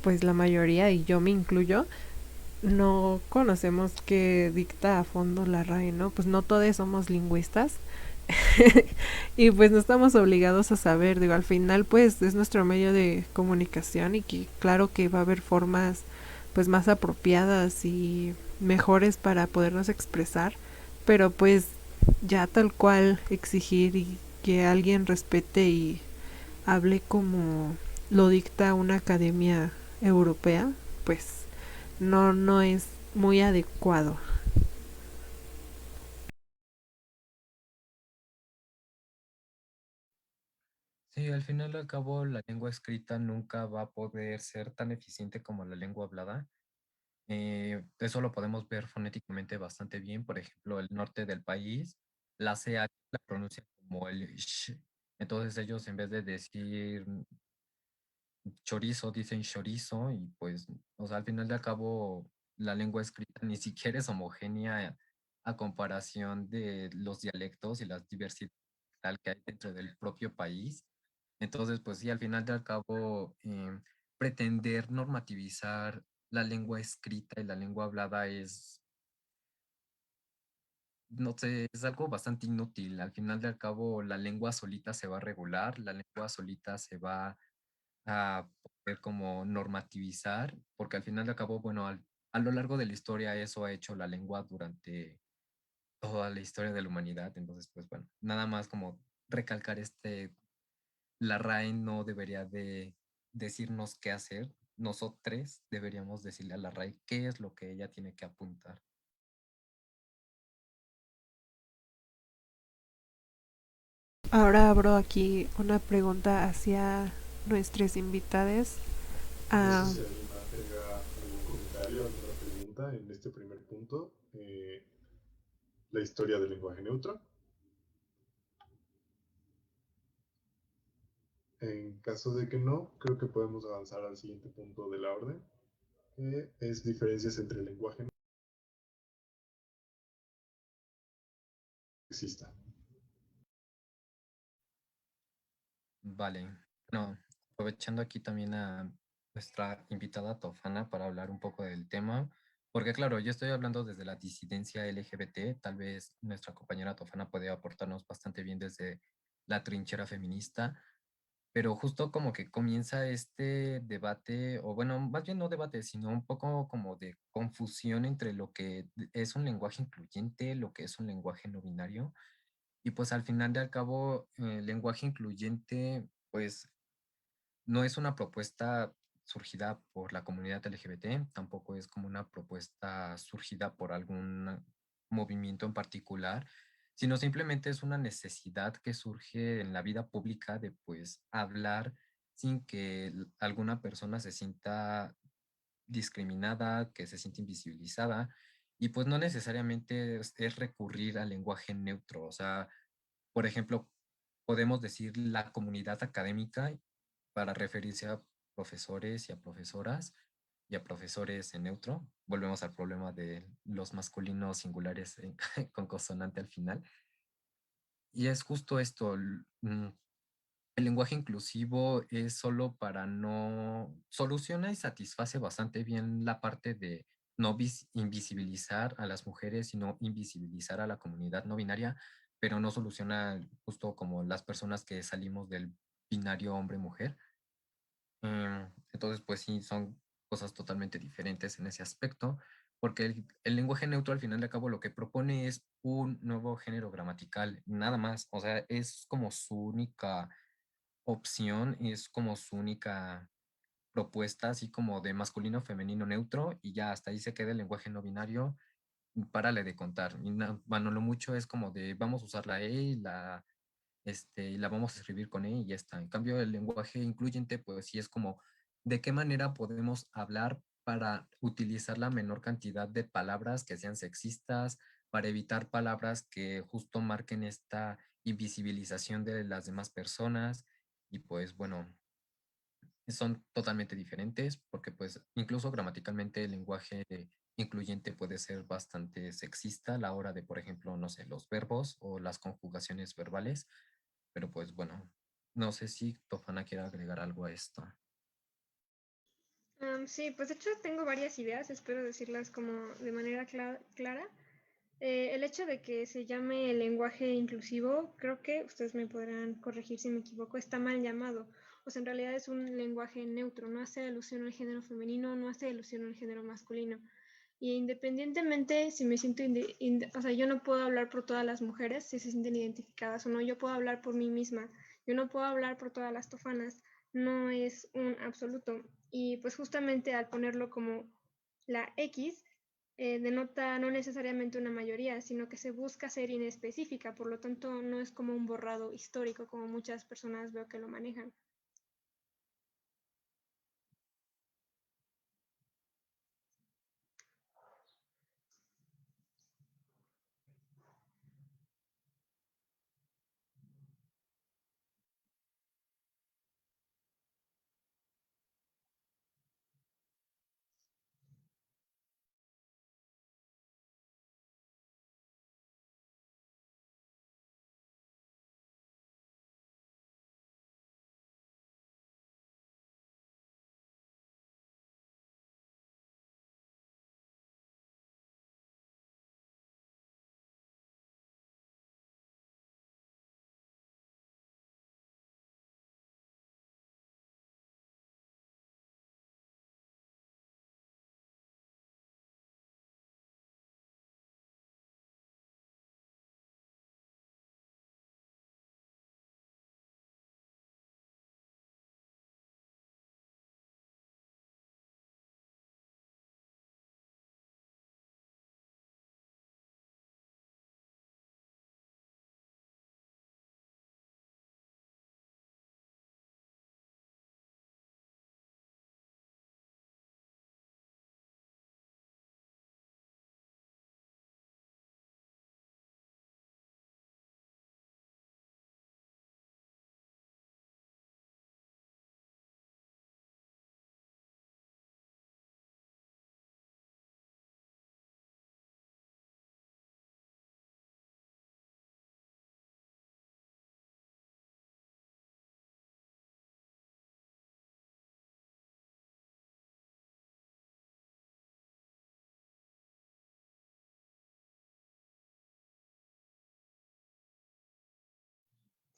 Speaker 3: pues la mayoría, y yo me incluyo, no conocemos qué dicta a fondo la RAE, ¿no? Pues no todos somos lingüistas y pues no estamos obligados a saber, digo, al final pues es nuestro medio de comunicación y que claro que va a haber formas pues más apropiadas y mejores para podernos expresar, pero pues ya tal cual exigir y que alguien respete y hable como lo dicta una academia europea, pues no es muy adecuado.
Speaker 2: Sí, al final y al cabo la lengua escrita nunca va a poder ser tan eficiente como la lengua hablada. Eso lo podemos ver fonéticamente bastante bien. Por ejemplo, el norte del país, la CH la pronuncia como el sh. Entonces ellos en vez de decir chorizo, dicen chorizo y pues, o sea, al final de al cabo la lengua escrita ni siquiera es homogénea a comparación de los dialectos y la diversidad tal que hay dentro del propio país. Entonces, pues sí, al final de al cabo, pretender normativizar la lengua escrita y la lengua hablada es, no sé, es algo bastante inútil. Al final de al cabo, la lengua solita se va a regular, la lengua solita se va a poder como normativizar, porque al final de cabo, bueno, a lo largo de la historia eso ha hecho la lengua durante toda la historia de la humanidad. Entonces, pues bueno, nada más como recalcar la RAE no debería de decirnos qué hacer. Nosotros deberíamos decirle a la RAE qué es lo que ella tiene que apuntar.
Speaker 3: Ahora abro aquí una pregunta hacia nuestros invitados.
Speaker 1: No sé
Speaker 3: Ah,
Speaker 1: si alguien más tenga algún comentario, alguna pregunta en este primer punto, la historia del lenguaje neutro. En caso de que no, creo que podemos avanzar al siguiente punto de la orden, que es diferencias entre el lenguaje sexista.
Speaker 2: Vale. No, aprovechando aquí también a nuestra invitada Tofana para hablar un poco del tema, porque claro, yo estoy hablando desde la disidencia LGBT, tal vez nuestra compañera Tofana puede aportarnos bastante bien desde la trinchera feminista, pero justo como que comienza este debate, o bueno, más bien no debate, sino un poco como de confusión entre lo que es un lenguaje incluyente, lo que es un lenguaje no binario, y pues al final de al cabo, el lenguaje incluyente, pues no es una propuesta surgida por la comunidad LGBT, tampoco es como una propuesta surgida por algún movimiento en particular, sino simplemente es una necesidad que surge en la vida pública de pues hablar sin que alguna persona se sienta discriminada, que se siente invisibilizada, y pues no necesariamente es recurrir al lenguaje neutro, o sea, por ejemplo, podemos decir la comunidad académica para referirse a profesores y a profesoras y a profesores en neutro. Volvemos al problema de los masculinos singulares con consonante al final. Y es justo esto, el lenguaje inclusivo es solo para no, soluciona y satisface bastante bien la parte de no invisibilizar a las mujeres, sino invisibilizar a la comunidad no binaria, pero no soluciona justo como las personas que salimos del binario hombre-mujer. Entonces, pues sí, son cosas totalmente diferentes en ese aspecto, porque el lenguaje neutro al final de cabo lo que propone es un nuevo género gramatical, nada más, o sea, es como su única opción, es como su única propuesta, así como de masculino, femenino, neutro, y ya hasta ahí se queda el lenguaje no binario, párale de contar. Y bueno, lo mucho es como de vamos a usar la E y la vamos a escribir con E y ya está. En cambio, el lenguaje incluyente, pues sí es como de qué manera podemos hablar para utilizar la menor cantidad de palabras que sean sexistas, para evitar palabras que justo marquen esta invisibilización de las demás personas. Y pues bueno, son totalmente diferentes porque pues incluso gramaticalmente el lenguaje incluyente puede ser bastante sexista a la hora de, por ejemplo, no sé, los verbos o las conjugaciones verbales, pero pues bueno, no sé si Tofana quiere agregar algo a esto.
Speaker 4: Sí, pues de hecho tengo varias ideas, espero decirlas como de manera clara. El hecho de que se llame lenguaje inclusivo, creo que ustedes me podrán corregir si me equivoco, está mal llamado. O sea, en realidad es un lenguaje neutro, no hace alusión al género femenino, no hace alusión al género masculino. Y independientemente si me siento, o sea, yo no puedo hablar por todas las mujeres si se sienten identificadas o no, yo puedo hablar por mí misma, yo no puedo hablar por todas las tofanas, no es un absoluto. Y pues justamente al ponerlo como la X, denota no necesariamente una mayoría, sino que se busca ser inespecífica, por lo tanto no es como un borrado histórico como muchas personas veo que lo manejan.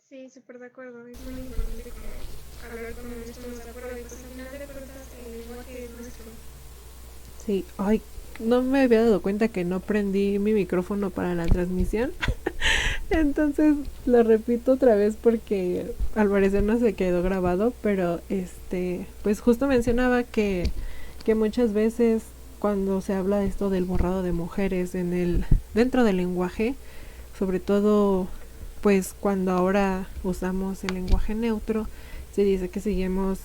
Speaker 4: Sí, súper de acuerdo. Es muy importante como hablar cuando no estamos de acuerdo y pues al final de cuentas el lenguaje es nuestro.
Speaker 3: Sí, ay, no me había dado cuenta que no prendí mi micrófono para la transmisión. Entonces lo repito otra vez porque al parecer no se quedó grabado, pero pues justo mencionaba que muchas veces cuando se habla de esto del borrado de mujeres dentro del lenguaje, sobre todo pues cuando ahora usamos el lenguaje neutro, se dice que seguimos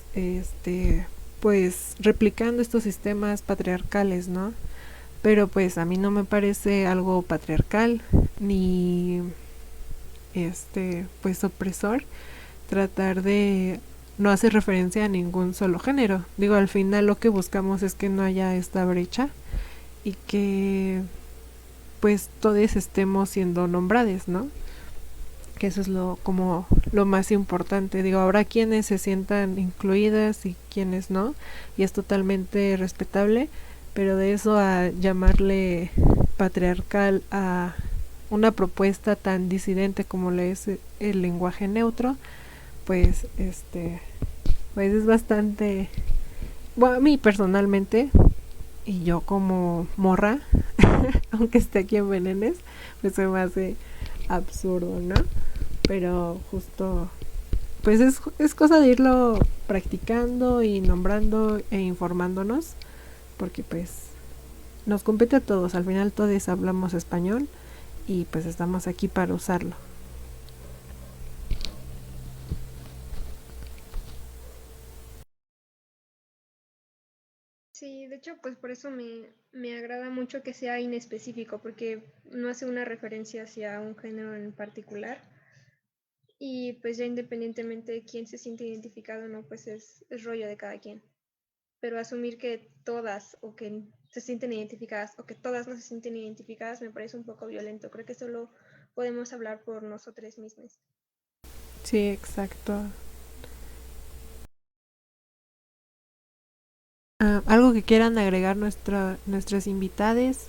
Speaker 3: pues replicando estos sistemas patriarcales, ¿no? Pero pues a mí no me parece algo patriarcal ni pues opresor tratar de no hacer referencia a ningún solo género. Digo, al final lo que buscamos es que no haya esta brecha y que pues todos estemos siendo nombrades, ¿no? Que eso es lo más importante. Digo, habrá quienes se sientan incluidas y quienes no, y es totalmente respetable, pero de eso a llamarle patriarcal a una propuesta tan disidente como le es el lenguaje neutro, pues pues es bastante, bueno, a mí personalmente y yo como morra, aunque esté aquí en Benenes, pues se me hace absurdo, ¿no? Pero justo pues es cosa de irlo practicando y nombrando e informándonos, porque pues nos compete a todos, al final todos hablamos español y pues estamos aquí para usarlo.
Speaker 4: Sí, de hecho, pues por eso me agrada mucho que sea inespecífico, porque no hace una referencia hacia un género en particular. Y pues ya independientemente de quién se siente identificado o no, pues es rollo de cada quien. Pero asumir que todas o que se sienten identificadas o que todas no se sienten identificadas me parece un poco violento. Creo que solo podemos hablar por nosotros mismos.
Speaker 3: Sí, exacto. ¿Algo que quieran agregar nuestros invitados?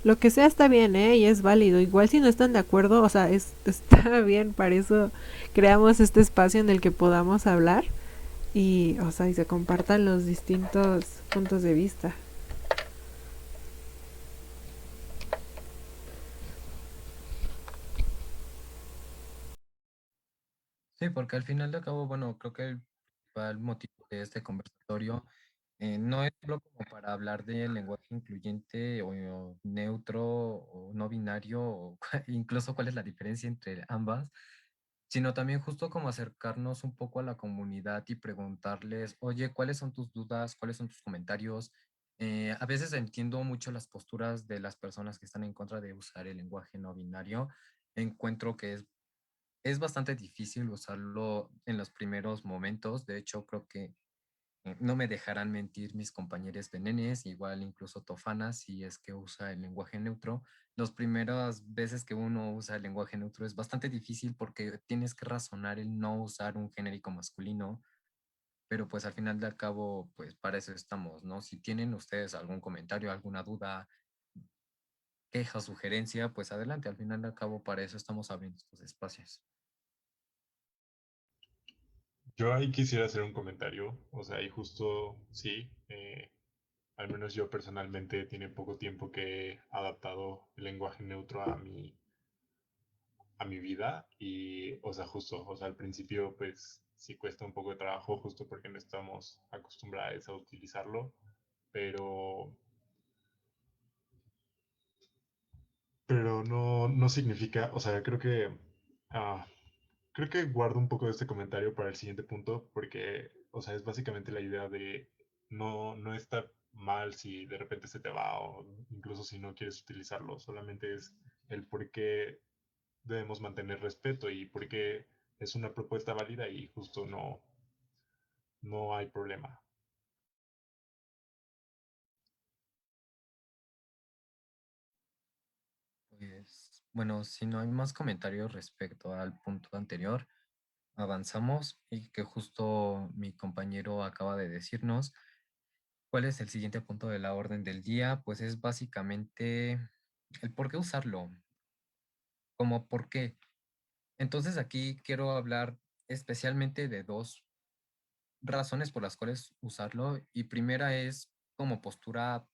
Speaker 3: Lo que sea está bien, ¿eh? Y es válido. Igual si no están de acuerdo, o sea, está bien, para eso creamos este espacio en el que podamos hablar y, o sea, y se compartan los distintos puntos de vista.
Speaker 2: Sí, porque al final de cabo, bueno, creo que el principal motivo de este conversatorio no es solo como para hablar de lenguaje incluyente o neutro o no binario o incluso cuál es la diferencia entre ambas, sino también justo como acercarnos un poco a la comunidad y preguntarles, oye, ¿cuáles son tus dudas? ¿Cuáles son tus comentarios? A veces entiendo mucho las posturas de las personas que están en contra de usar el lenguaje no binario. Encuentro que es bastante difícil usarlo en los primeros momentos. De hecho, creo que no me dejarán mentir mis compañeros de nenes, igual incluso Tofana, si es que usa el lenguaje neutro. Las primeras veces que uno usa el lenguaje neutro es bastante difícil porque tienes que razonar el no usar un genérico masculino, pero pues al final de cabo, pues para eso estamos, ¿no? Si tienen ustedes algún comentario, alguna duda, queja, sugerencia, pues adelante, al final de cabo para eso estamos abriendo estos espacios.
Speaker 1: Yo ahí quisiera hacer un comentario, o sea, y justo sí, al menos yo personalmente tiene poco tiempo que he adaptado el lenguaje neutro a mi vida y, o sea, justo, o sea, al principio pues sí cuesta un poco de trabajo justo porque no estamos acostumbrados a utilizarlo, pero, pero no significa, o sea, ah, creo que guardo un poco de este comentario para el siguiente punto porque, o sea, es básicamente la idea de no está mal si de repente se te va o incluso si no quieres utilizarlo, solamente es el por qué debemos mantener respeto y por qué es una propuesta válida y justo no hay problema.
Speaker 2: Pues bueno, si no hay más comentarios respecto al punto anterior, avanzamos y que justo mi compañero acaba de decirnos. ¿Cuál es el siguiente punto de la orden del día? Pues es básicamente el por qué usarlo, como por qué. Entonces aquí quiero hablar especialmente de dos razones por las cuales usarlo. Y primera es como postura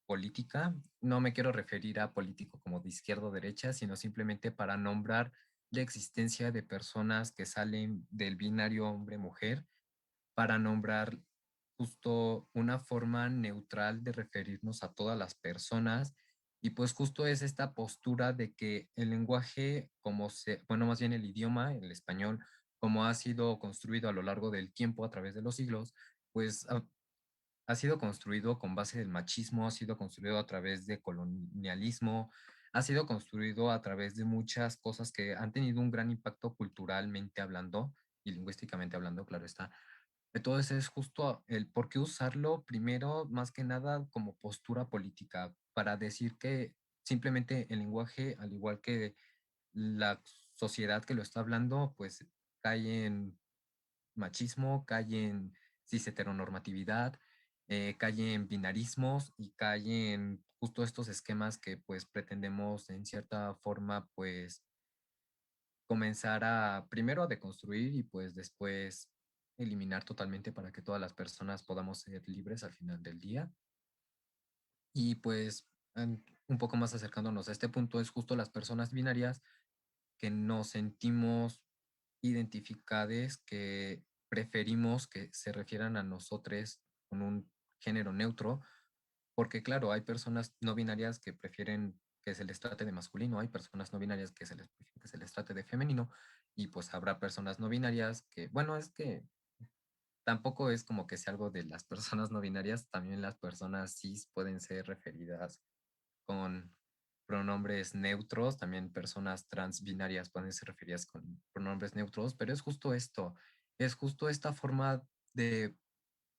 Speaker 2: política. No me quiero referir a político como de izquierda o derecha, sino simplemente para nombrar la existencia de personas que salen del binario hombre-mujer, para nombrar justo una forma neutral de referirnos a todas las personas. Y pues justo es esta postura de que el lenguaje, bueno, más bien el idioma, el español, como ha sido construido a lo largo del tiempo, a través de los siglos, pues ha sido construido con base del machismo, ha sido construido a través de colonialismo, ha sido construido a través de muchas cosas que han tenido un gran impacto culturalmente hablando y lingüísticamente hablando, claro está. Entonces es justo el por qué usarlo primero, más que nada como postura política, para decir que simplemente el lenguaje, al igual que la sociedad que lo está hablando, pues cae en machismo, cae en cis-heteronormatividad, cae en binarismos y cae en justo estos esquemas que pues pretendemos en cierta forma pues comenzar a primero a deconstruir y pues después eliminar totalmente para que todas las personas podamos ser libres al final del día. Y pues un poco más acercándonos a este punto es justo las personas binarias que nos sentimos identificadas, que preferimos que se refieran a nosotros con un género neutro, porque claro, hay personas no binarias que prefieren que se les trate de masculino, hay personas no binarias que se les trate de femenino, y pues habrá personas no binarias que, bueno, es que tampoco es como que sea algo de las personas no binarias, también las personas cis pueden ser referidas con pronombres neutros, también personas transbinarias pueden ser referidas con pronombres neutros, pero es justo esta forma de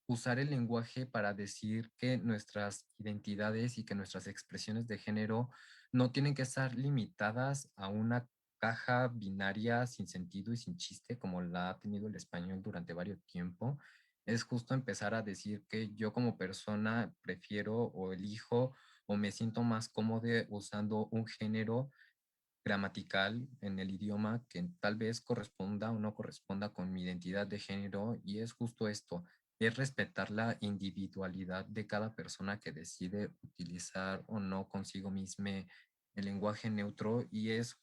Speaker 2: usar el lenguaje para decir que nuestras identidades y que nuestras expresiones de género no tienen que estar limitadas a una caja binaria sin sentido y sin chiste como la ha tenido el español durante varios tiempo. Es justo empezar a decir que yo como persona prefiero o elijo o me siento más cómodo usando un género gramatical en el idioma que tal vez corresponda o no corresponda con mi identidad de género, y es justo esto, es respetar la individualidad de cada persona que decide utilizar o no consigo misma el lenguaje neutro, y es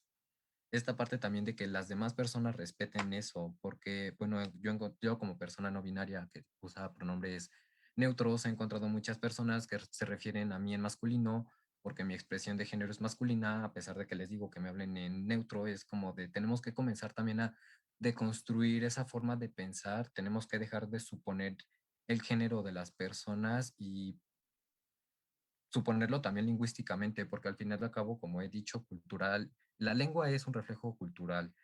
Speaker 2: esta parte también de que las demás personas respeten eso, porque, bueno, yo como persona no binaria que usa pronombres neutros, he encontrado muchas personas que se refieren a mí en masculino, porque mi expresión de género es masculina, a pesar de que les digo que me hablen en neutro, es como de, tenemos que comenzar también a deconstruir esa forma de pensar, tenemos que dejar de suponer el género de las personas y suponerlo también lingüísticamente, porque al final y al cabo, como he dicho, cultural, la lengua es un reflejo cultural,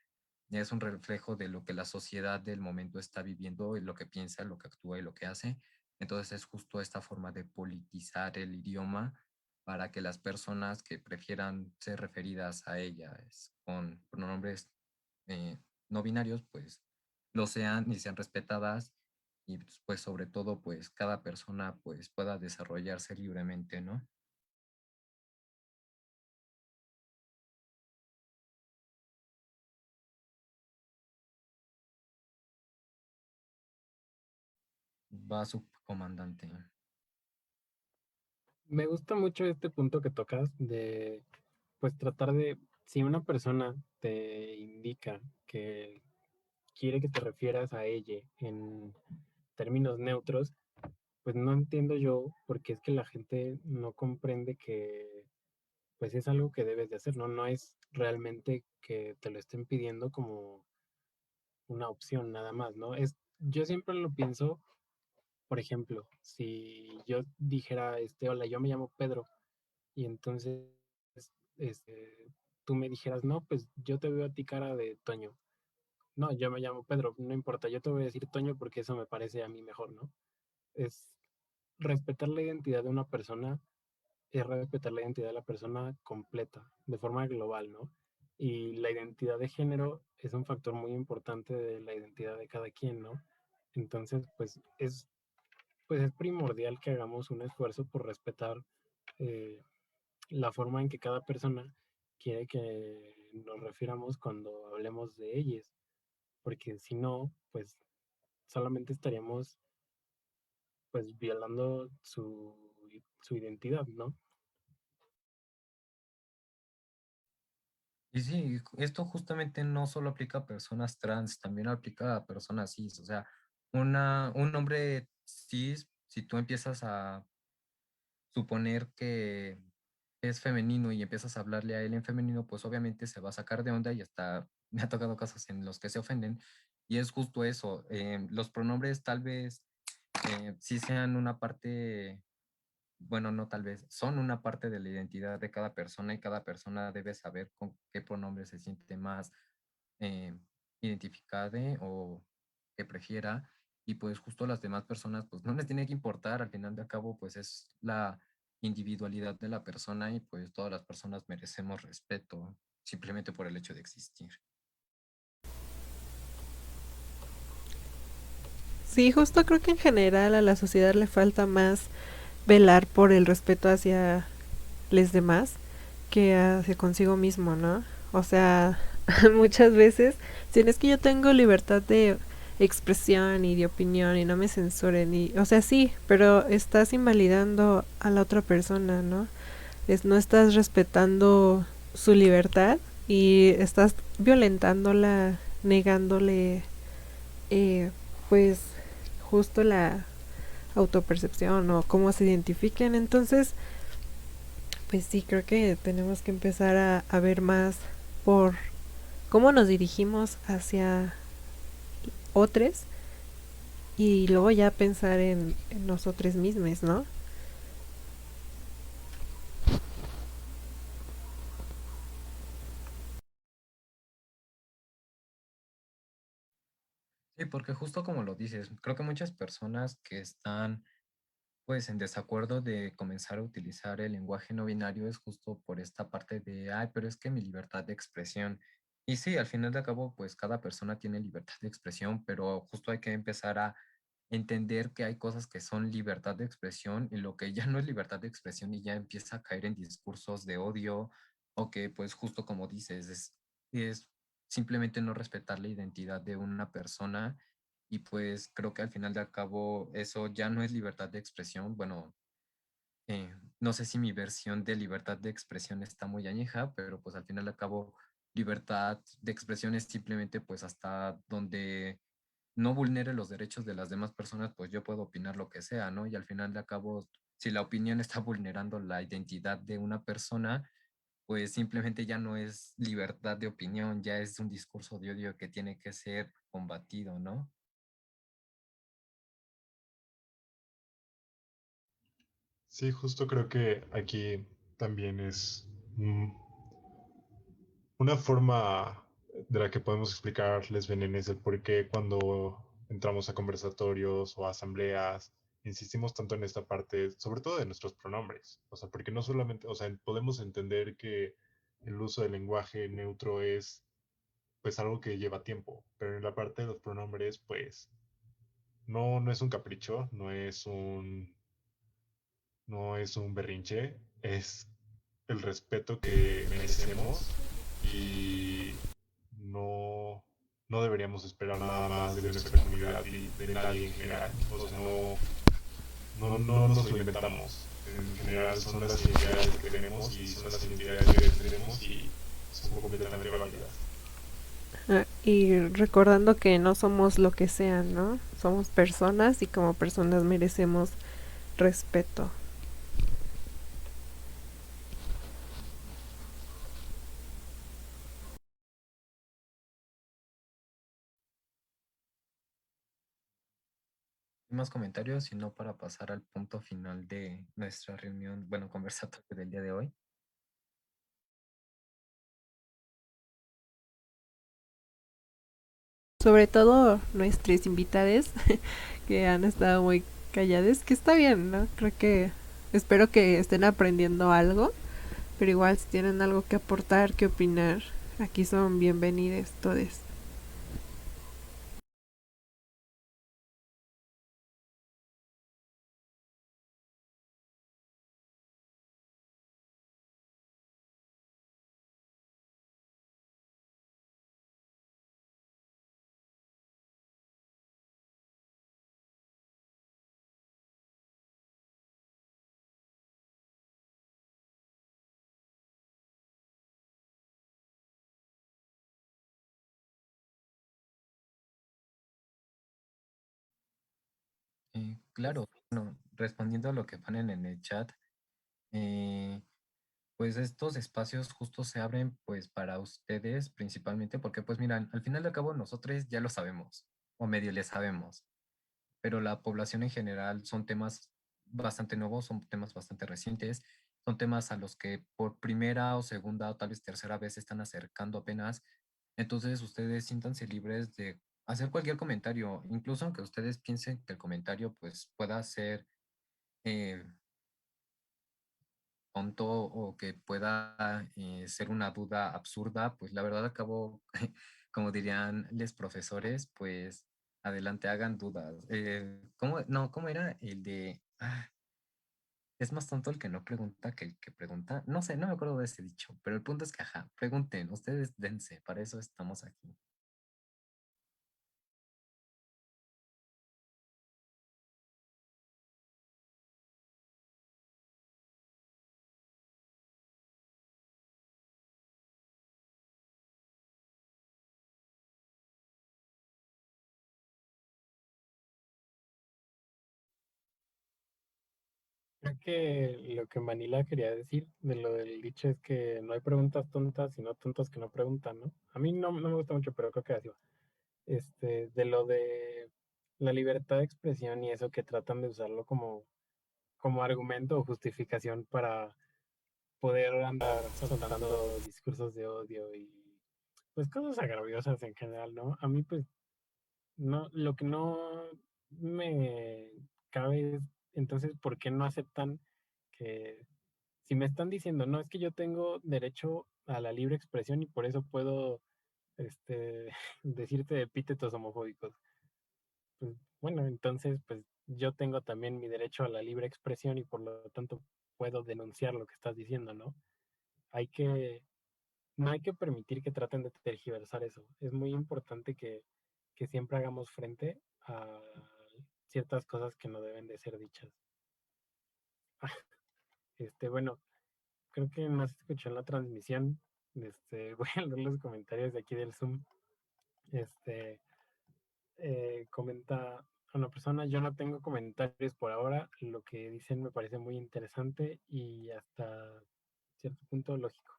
Speaker 2: es un reflejo de lo que la sociedad del momento está viviendo y lo que piensa, lo que actúa y lo que hace. Entonces es justo esta forma de politizar el idioma para que las personas que prefieran ser referidas a ellas con pronombres no binarios, pues lo sean y sean respetadas, y pues sobre todo pues cada persona pues pueda desarrollarse libremente, ¿no? Va su comandante.
Speaker 5: Me gusta mucho este punto que tocas de, pues, tratar de, si una persona te indica que quiere que te refieras a ella en términos neutros, pues no entiendo yo por qué es que la gente no comprende que, pues, es algo que debes de hacer, ¿no? No es realmente que te lo estén pidiendo como una opción nada más, ¿no? Yo siempre lo pienso, por ejemplo, si yo dijera, hola, yo me llamo Pedro, y entonces este, tú me dijeras, no, pues yo te veo a ti cara de Toño. No, yo me llamo Pedro, no importa, yo te voy a decir Toño porque eso me parece a mí mejor, ¿no? Es respetar la identidad de una persona, es respetar la identidad de la persona completa, de forma global, ¿no? Y la identidad de género es un factor muy importante de la identidad de cada quien, ¿no? Entonces, pues pues es primordial que hagamos un esfuerzo por respetar eh, la forma en que cada persona quiere que nos refiramos cuando hablemos de ellas, porque si no, pues solamente estaríamos pues violando su identidad, ¿no?
Speaker 2: Y sí, esto justamente no solo aplica a personas trans, también aplica a personas cis. O sea, un hombre cis, si tú empiezas a suponer que es femenino y empiezas a hablarle a él en femenino, pues obviamente se va a sacar de onda y hasta me ha tocado casos en los que se ofenden. Y es justo eso. Los pronombres tal vez sí sean una parte, bueno, no tal vez, son una parte de la identidad de cada persona y cada persona debe saber con qué pronombre se siente más eh, identificada o que prefiera. Y pues justo a las demás personas, pues no les tiene que importar, al final de cabo, pues es la individualidad de la persona y pues todas las personas merecemos respeto simplemente por el hecho de existir.
Speaker 3: Sí, justo creo que en general a la sociedad le falta más velar por el respeto hacia los demás que hacia consigo mismo, ¿no? O sea, muchas veces, si no es que yo tengo libertad de expresión y de opinión y no me censuren y, o sea, sí, pero estás invalidando a la otra persona, ¿no? No estás respetando su libertad y estás violentándola, negándole, eh, pues, justo la autopercepción o cómo se identifiquen. Entonces, pues sí, creo que tenemos que empezar a ver más por cómo nos dirigimos hacia otros y luego ya pensar en nosotros mismos, ¿no?
Speaker 2: Sí, porque justo como lo dices, creo que muchas personas que están pues en desacuerdo de comenzar a utilizar el lenguaje no binario es justo por esta parte de, ay, pero es que mi libertad de expresión. Y sí, al final de cabo, pues cada persona tiene libertad de expresión, pero justo hay que empezar a entender que hay cosas que son libertad de expresión y lo que ya no es libertad de expresión y ya empieza a caer en discursos de odio o que pues justo como dices, es simplemente no respetar la identidad de una persona y pues creo que al final de cabo eso ya no es libertad de expresión. Bueno, no sé si mi versión de libertad de expresión está muy añeja, pero pues al final de cabo libertad de expresión es simplemente pues hasta donde no vulnere los derechos de las demás personas, pues yo puedo opinar lo que sea, ¿no? Y al final de cabo, si la opinión está vulnerando la identidad de una persona, pues simplemente ya no es libertad de opinión, ya es un discurso de odio que tiene que ser combatido, ¿no?
Speaker 1: Sí, justo creo que aquí también es una forma de la que podemos explicar les venenes el por qué cuando entramos a conversatorios o a asambleas insistimos tanto en esta parte, sobre todo de nuestros pronombres. O sea, porque no solamente, o sea, podemos entender que el uso del lenguaje neutro es pues algo que lleva tiempo, pero en la parte de los pronombres, pues no es un capricho, no es un berrinche, es el respeto que merecemos y no, no deberíamos esperar nada más de nuestra comunidad y de nadie en general. O sea, no nos lo inventamos. En general son las identidades que tenemos y son las identidades que tenemos y son completamente válidas.
Speaker 3: Y recordando que no somos lo que sean, ¿no? Somos personas y como personas merecemos respeto.
Speaker 2: Más comentarios, sino para pasar al punto final de nuestra reunión, bueno, conversatorio del día de hoy.
Speaker 3: Sobre todo nuestros invitados que han estado muy callados, que está bien, ¿no? Creo que espero que estén aprendiendo algo, pero igual si tienen algo que aportar, que opinar, aquí son bienvenidos todos.
Speaker 2: Claro, bueno, respondiendo a lo que ponen en el chat, eh, pues estos espacios justo se abren pues para ustedes principalmente porque pues miran, al final de cabo nosotros ya lo sabemos o medio le sabemos, pero la población en general son temas bastante nuevos, son temas bastante recientes, son temas a los que por primera o segunda o tal vez tercera vez se están acercando apenas. Entonces ustedes siéntanse libres de hacer cualquier comentario, incluso aunque ustedes piensen que el comentario pues pueda ser eh, tonto o que pueda ser una duda absurda, pues la verdad acabo, como dirían los profesores, pues adelante hagan dudas. ¿Cómo, no, cómo era el de, es más tonto el que no pregunta que el que pregunta? No sé, no me acuerdo de ese dicho, pero el punto es que, ajá, pregunten, ustedes dense, para eso estamos aquí.
Speaker 5: Creo que lo que Manila quería decir de lo del dicho es que no hay preguntas tontas, sino tontos que no preguntan, ¿no? A mí no me gusta mucho, pero creo que así va. De lo de la libertad de expresión y eso que tratan de usarlo como argumento o justificación para poder andar soltando discursos de odio y pues cosas agraviosas en general, ¿no? A mí pues no, lo que no me cabe es entonces, ¿por qué no aceptan que si me están diciendo, no, es que yo tengo derecho a la libre expresión y por eso puedo, este, decirte epítetos homofóbicos? Pues bueno, entonces, pues yo tengo también mi derecho a la libre expresión y por lo tanto puedo denunciar lo que estás diciendo, ¿no? Hay que, no hay que permitir que traten de tergiversar eso. Es muy importante que siempre hagamos frente a ciertas cosas que no deben de ser dichas. Bueno, creo que no se escuchó en la transmisión. Voy a leer los comentarios de aquí del Zoom. Este, Comenta una persona, yo no tengo comentarios por ahora, lo que dicen me parece muy interesante y hasta cierto punto lógico.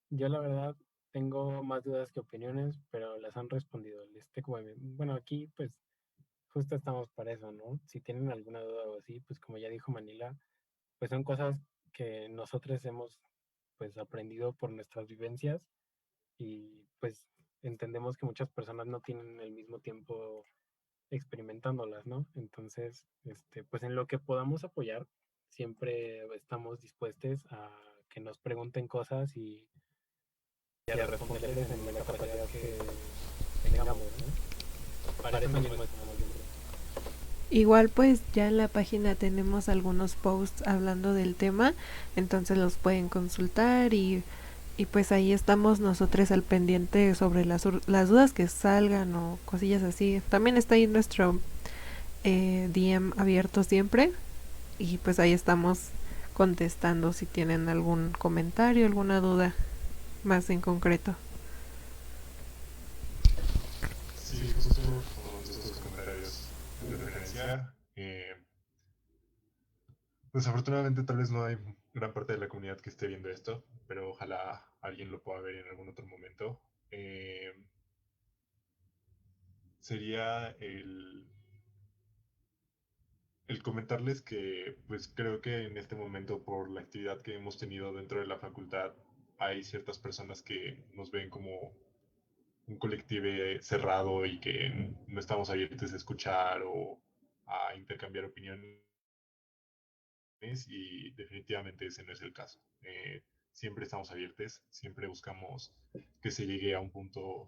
Speaker 5: Yo la verdad tengo más dudas que opiniones, pero las han respondido. Bueno, aquí pues justo estamos para eso, ¿no? Si tienen alguna duda o así, pues como ya dijo Manila, pues son cosas que nosotros hemos pues aprendido por nuestras vivencias y pues entendemos que muchas personas no tienen el mismo tiempo experimentándolas, ¿no? Entonces, pues en lo que podamos apoyar, siempre estamos dispuestos a que nos pregunten cosas y a responderles en la capacidad que tengamos, ¿no? Para eso mismo estamos, yo creo.
Speaker 3: Igual pues ya en la página tenemos algunos posts hablando del tema, entonces los pueden consultar y pues ahí estamos nosotros al pendiente sobre las dudas que salgan o cosillas así. También está ahí nuestro DM abierto siempre y pues ahí estamos contestando si tienen algún comentario, alguna duda más en concreto.
Speaker 1: Sí, justo con estos comentarios de referencia. Desafortunadamente tal vez no hay gran parte de la comunidad que esté viendo esto, pero ojalá alguien lo pueda ver en algún otro momento. Eh, Sería el comentarles que pues creo que en este momento por la actividad que hemos tenido dentro de la facultad hay ciertas personas que nos ven como un colectivo cerrado y que no estamos abiertos a escuchar o a intercambiar opiniones y definitivamente ese no es el caso. Siempre estamos abiertos, siempre buscamos que se llegue a un punto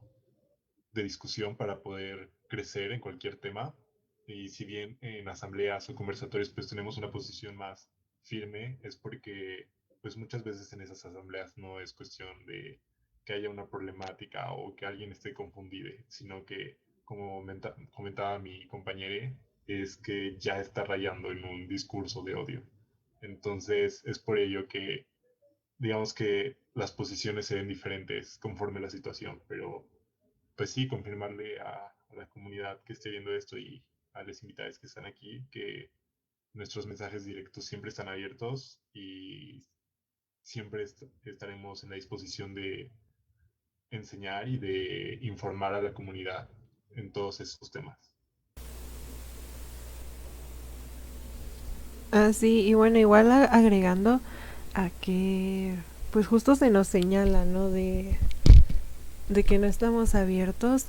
Speaker 1: de discusión para poder crecer en cualquier tema. Y si bien en asambleas o conversatorios pues tenemos una posición más firme, es porque pues muchas veces en esas asambleas no es cuestión de que haya una problemática o que alguien esté confundido, sino que como comentaba mi compañero, es que ya está rayando en un discurso de odio. Entonces es por ello que digamos que las posiciones se ven diferentes conforme la situación, pero pues sí, confirmarle a la comunidad que esté viendo esto y a las invitadas que están aquí que nuestros mensajes directos siempre están abiertos y siempre estaremos en la disposición de enseñar y de informar a la comunidad en todos estos temas.
Speaker 3: Ah, sí, y bueno, igual agregando a que pues justo se nos señala, ¿no? De que no estamos abiertos,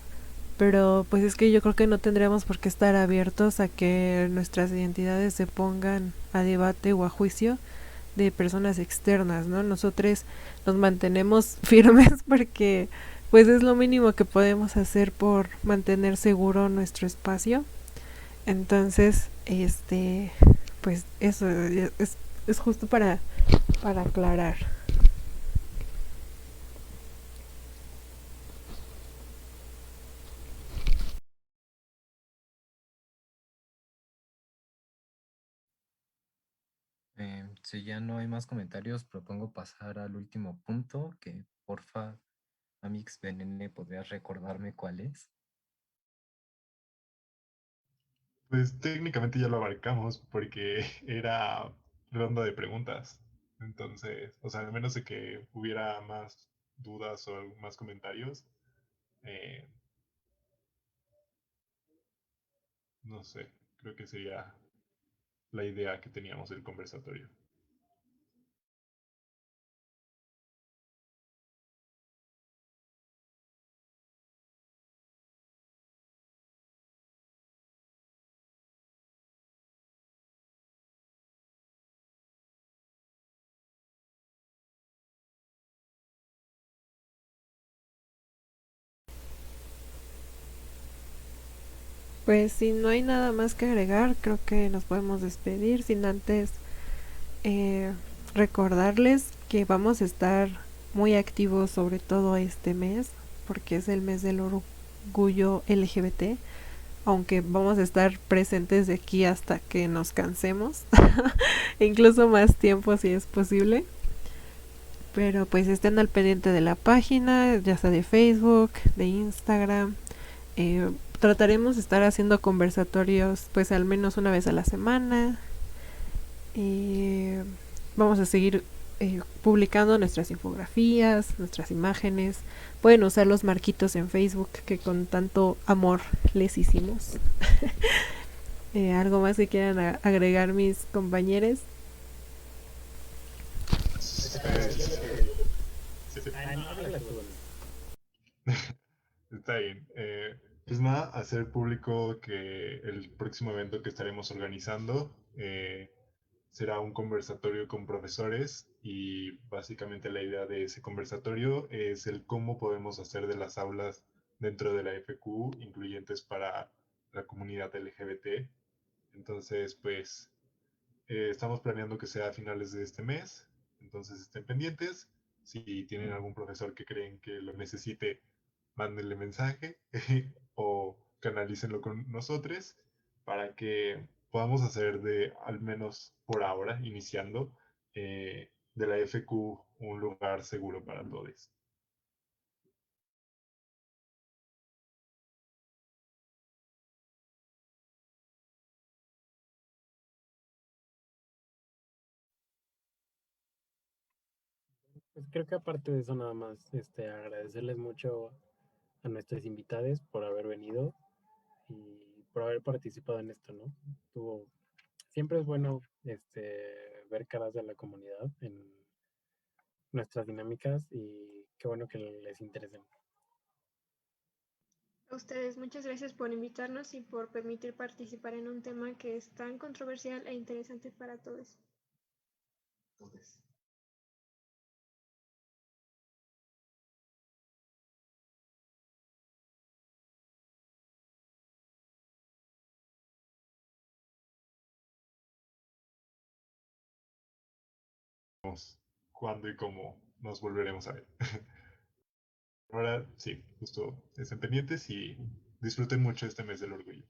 Speaker 3: pero pues es que yo creo que no tendríamos por qué estar abiertos a que nuestras identidades se pongan a debate o a juicio de personas externas, ¿no? Nosotros nos mantenemos firmes porque pues es lo mínimo que podemos hacer por mantener seguro nuestro espacio. Entonces, pues eso es justo para aclarar.
Speaker 2: Si ya no hay más comentarios, propongo pasar al último punto, que porfa, Amix Venene, ¿podrías recordarme cuál es?
Speaker 1: Pues técnicamente ya lo abarcamos porque era ronda de preguntas. Entonces, o sea, al menos de que hubiera más dudas o más comentarios, eh, no sé, creo que sería la idea que teníamos del conversatorio.
Speaker 3: Pues si no hay nada más que agregar, creo que nos podemos despedir sin antes eh, recordarles que vamos a estar muy activos sobre todo este mes, porque es el mes del orgullo LGBT, aunque vamos a estar presentes de aquí hasta que nos cansemos, incluso más tiempo si es posible. Pero pues estén al pendiente de la página, ya sea de Facebook, de Instagram. Trataremos de estar haciendo conversatorios pues al menos una vez a la semana. Vamos a seguir publicando nuestras infografías, nuestras imágenes. Pueden usar los marquitos en Facebook que con tanto amor les hicimos. ¿Algo más que quieran agregar mis compañeros?
Speaker 1: Está bien. Pues nada, hacer público que el próximo evento que estaremos organizando será un conversatorio con profesores y básicamente la idea de ese conversatorio es el cómo podemos hacer de las aulas dentro de la FQ incluyentes para la comunidad LGBT. Entonces, pues estamos planeando que sea a finales de este mes, entonces estén pendientes. Si tienen algún profesor que creen que lo necesite, mándenle mensaje o canalícenlo con nosotros para que podamos hacer de, al menos por ahora, iniciando, de la FQ un lugar seguro para todos.
Speaker 5: Pues creo que aparte de eso nada más, agradecerles mucho a nuestros invitados por haber venido y por haber participado en esto, ¿no? Tuvo, siempre es bueno, ver caras de la comunidad en nuestras dinámicas y qué bueno que les interesen.
Speaker 4: A ustedes, muchas gracias por invitarnos y por permitir participar en un tema que es tan controversial e interesante para todos.
Speaker 1: Cuándo y cómo nos volveremos a ver. Ahora sí, justo estén pendientes y disfruten mucho este mes del orgullo.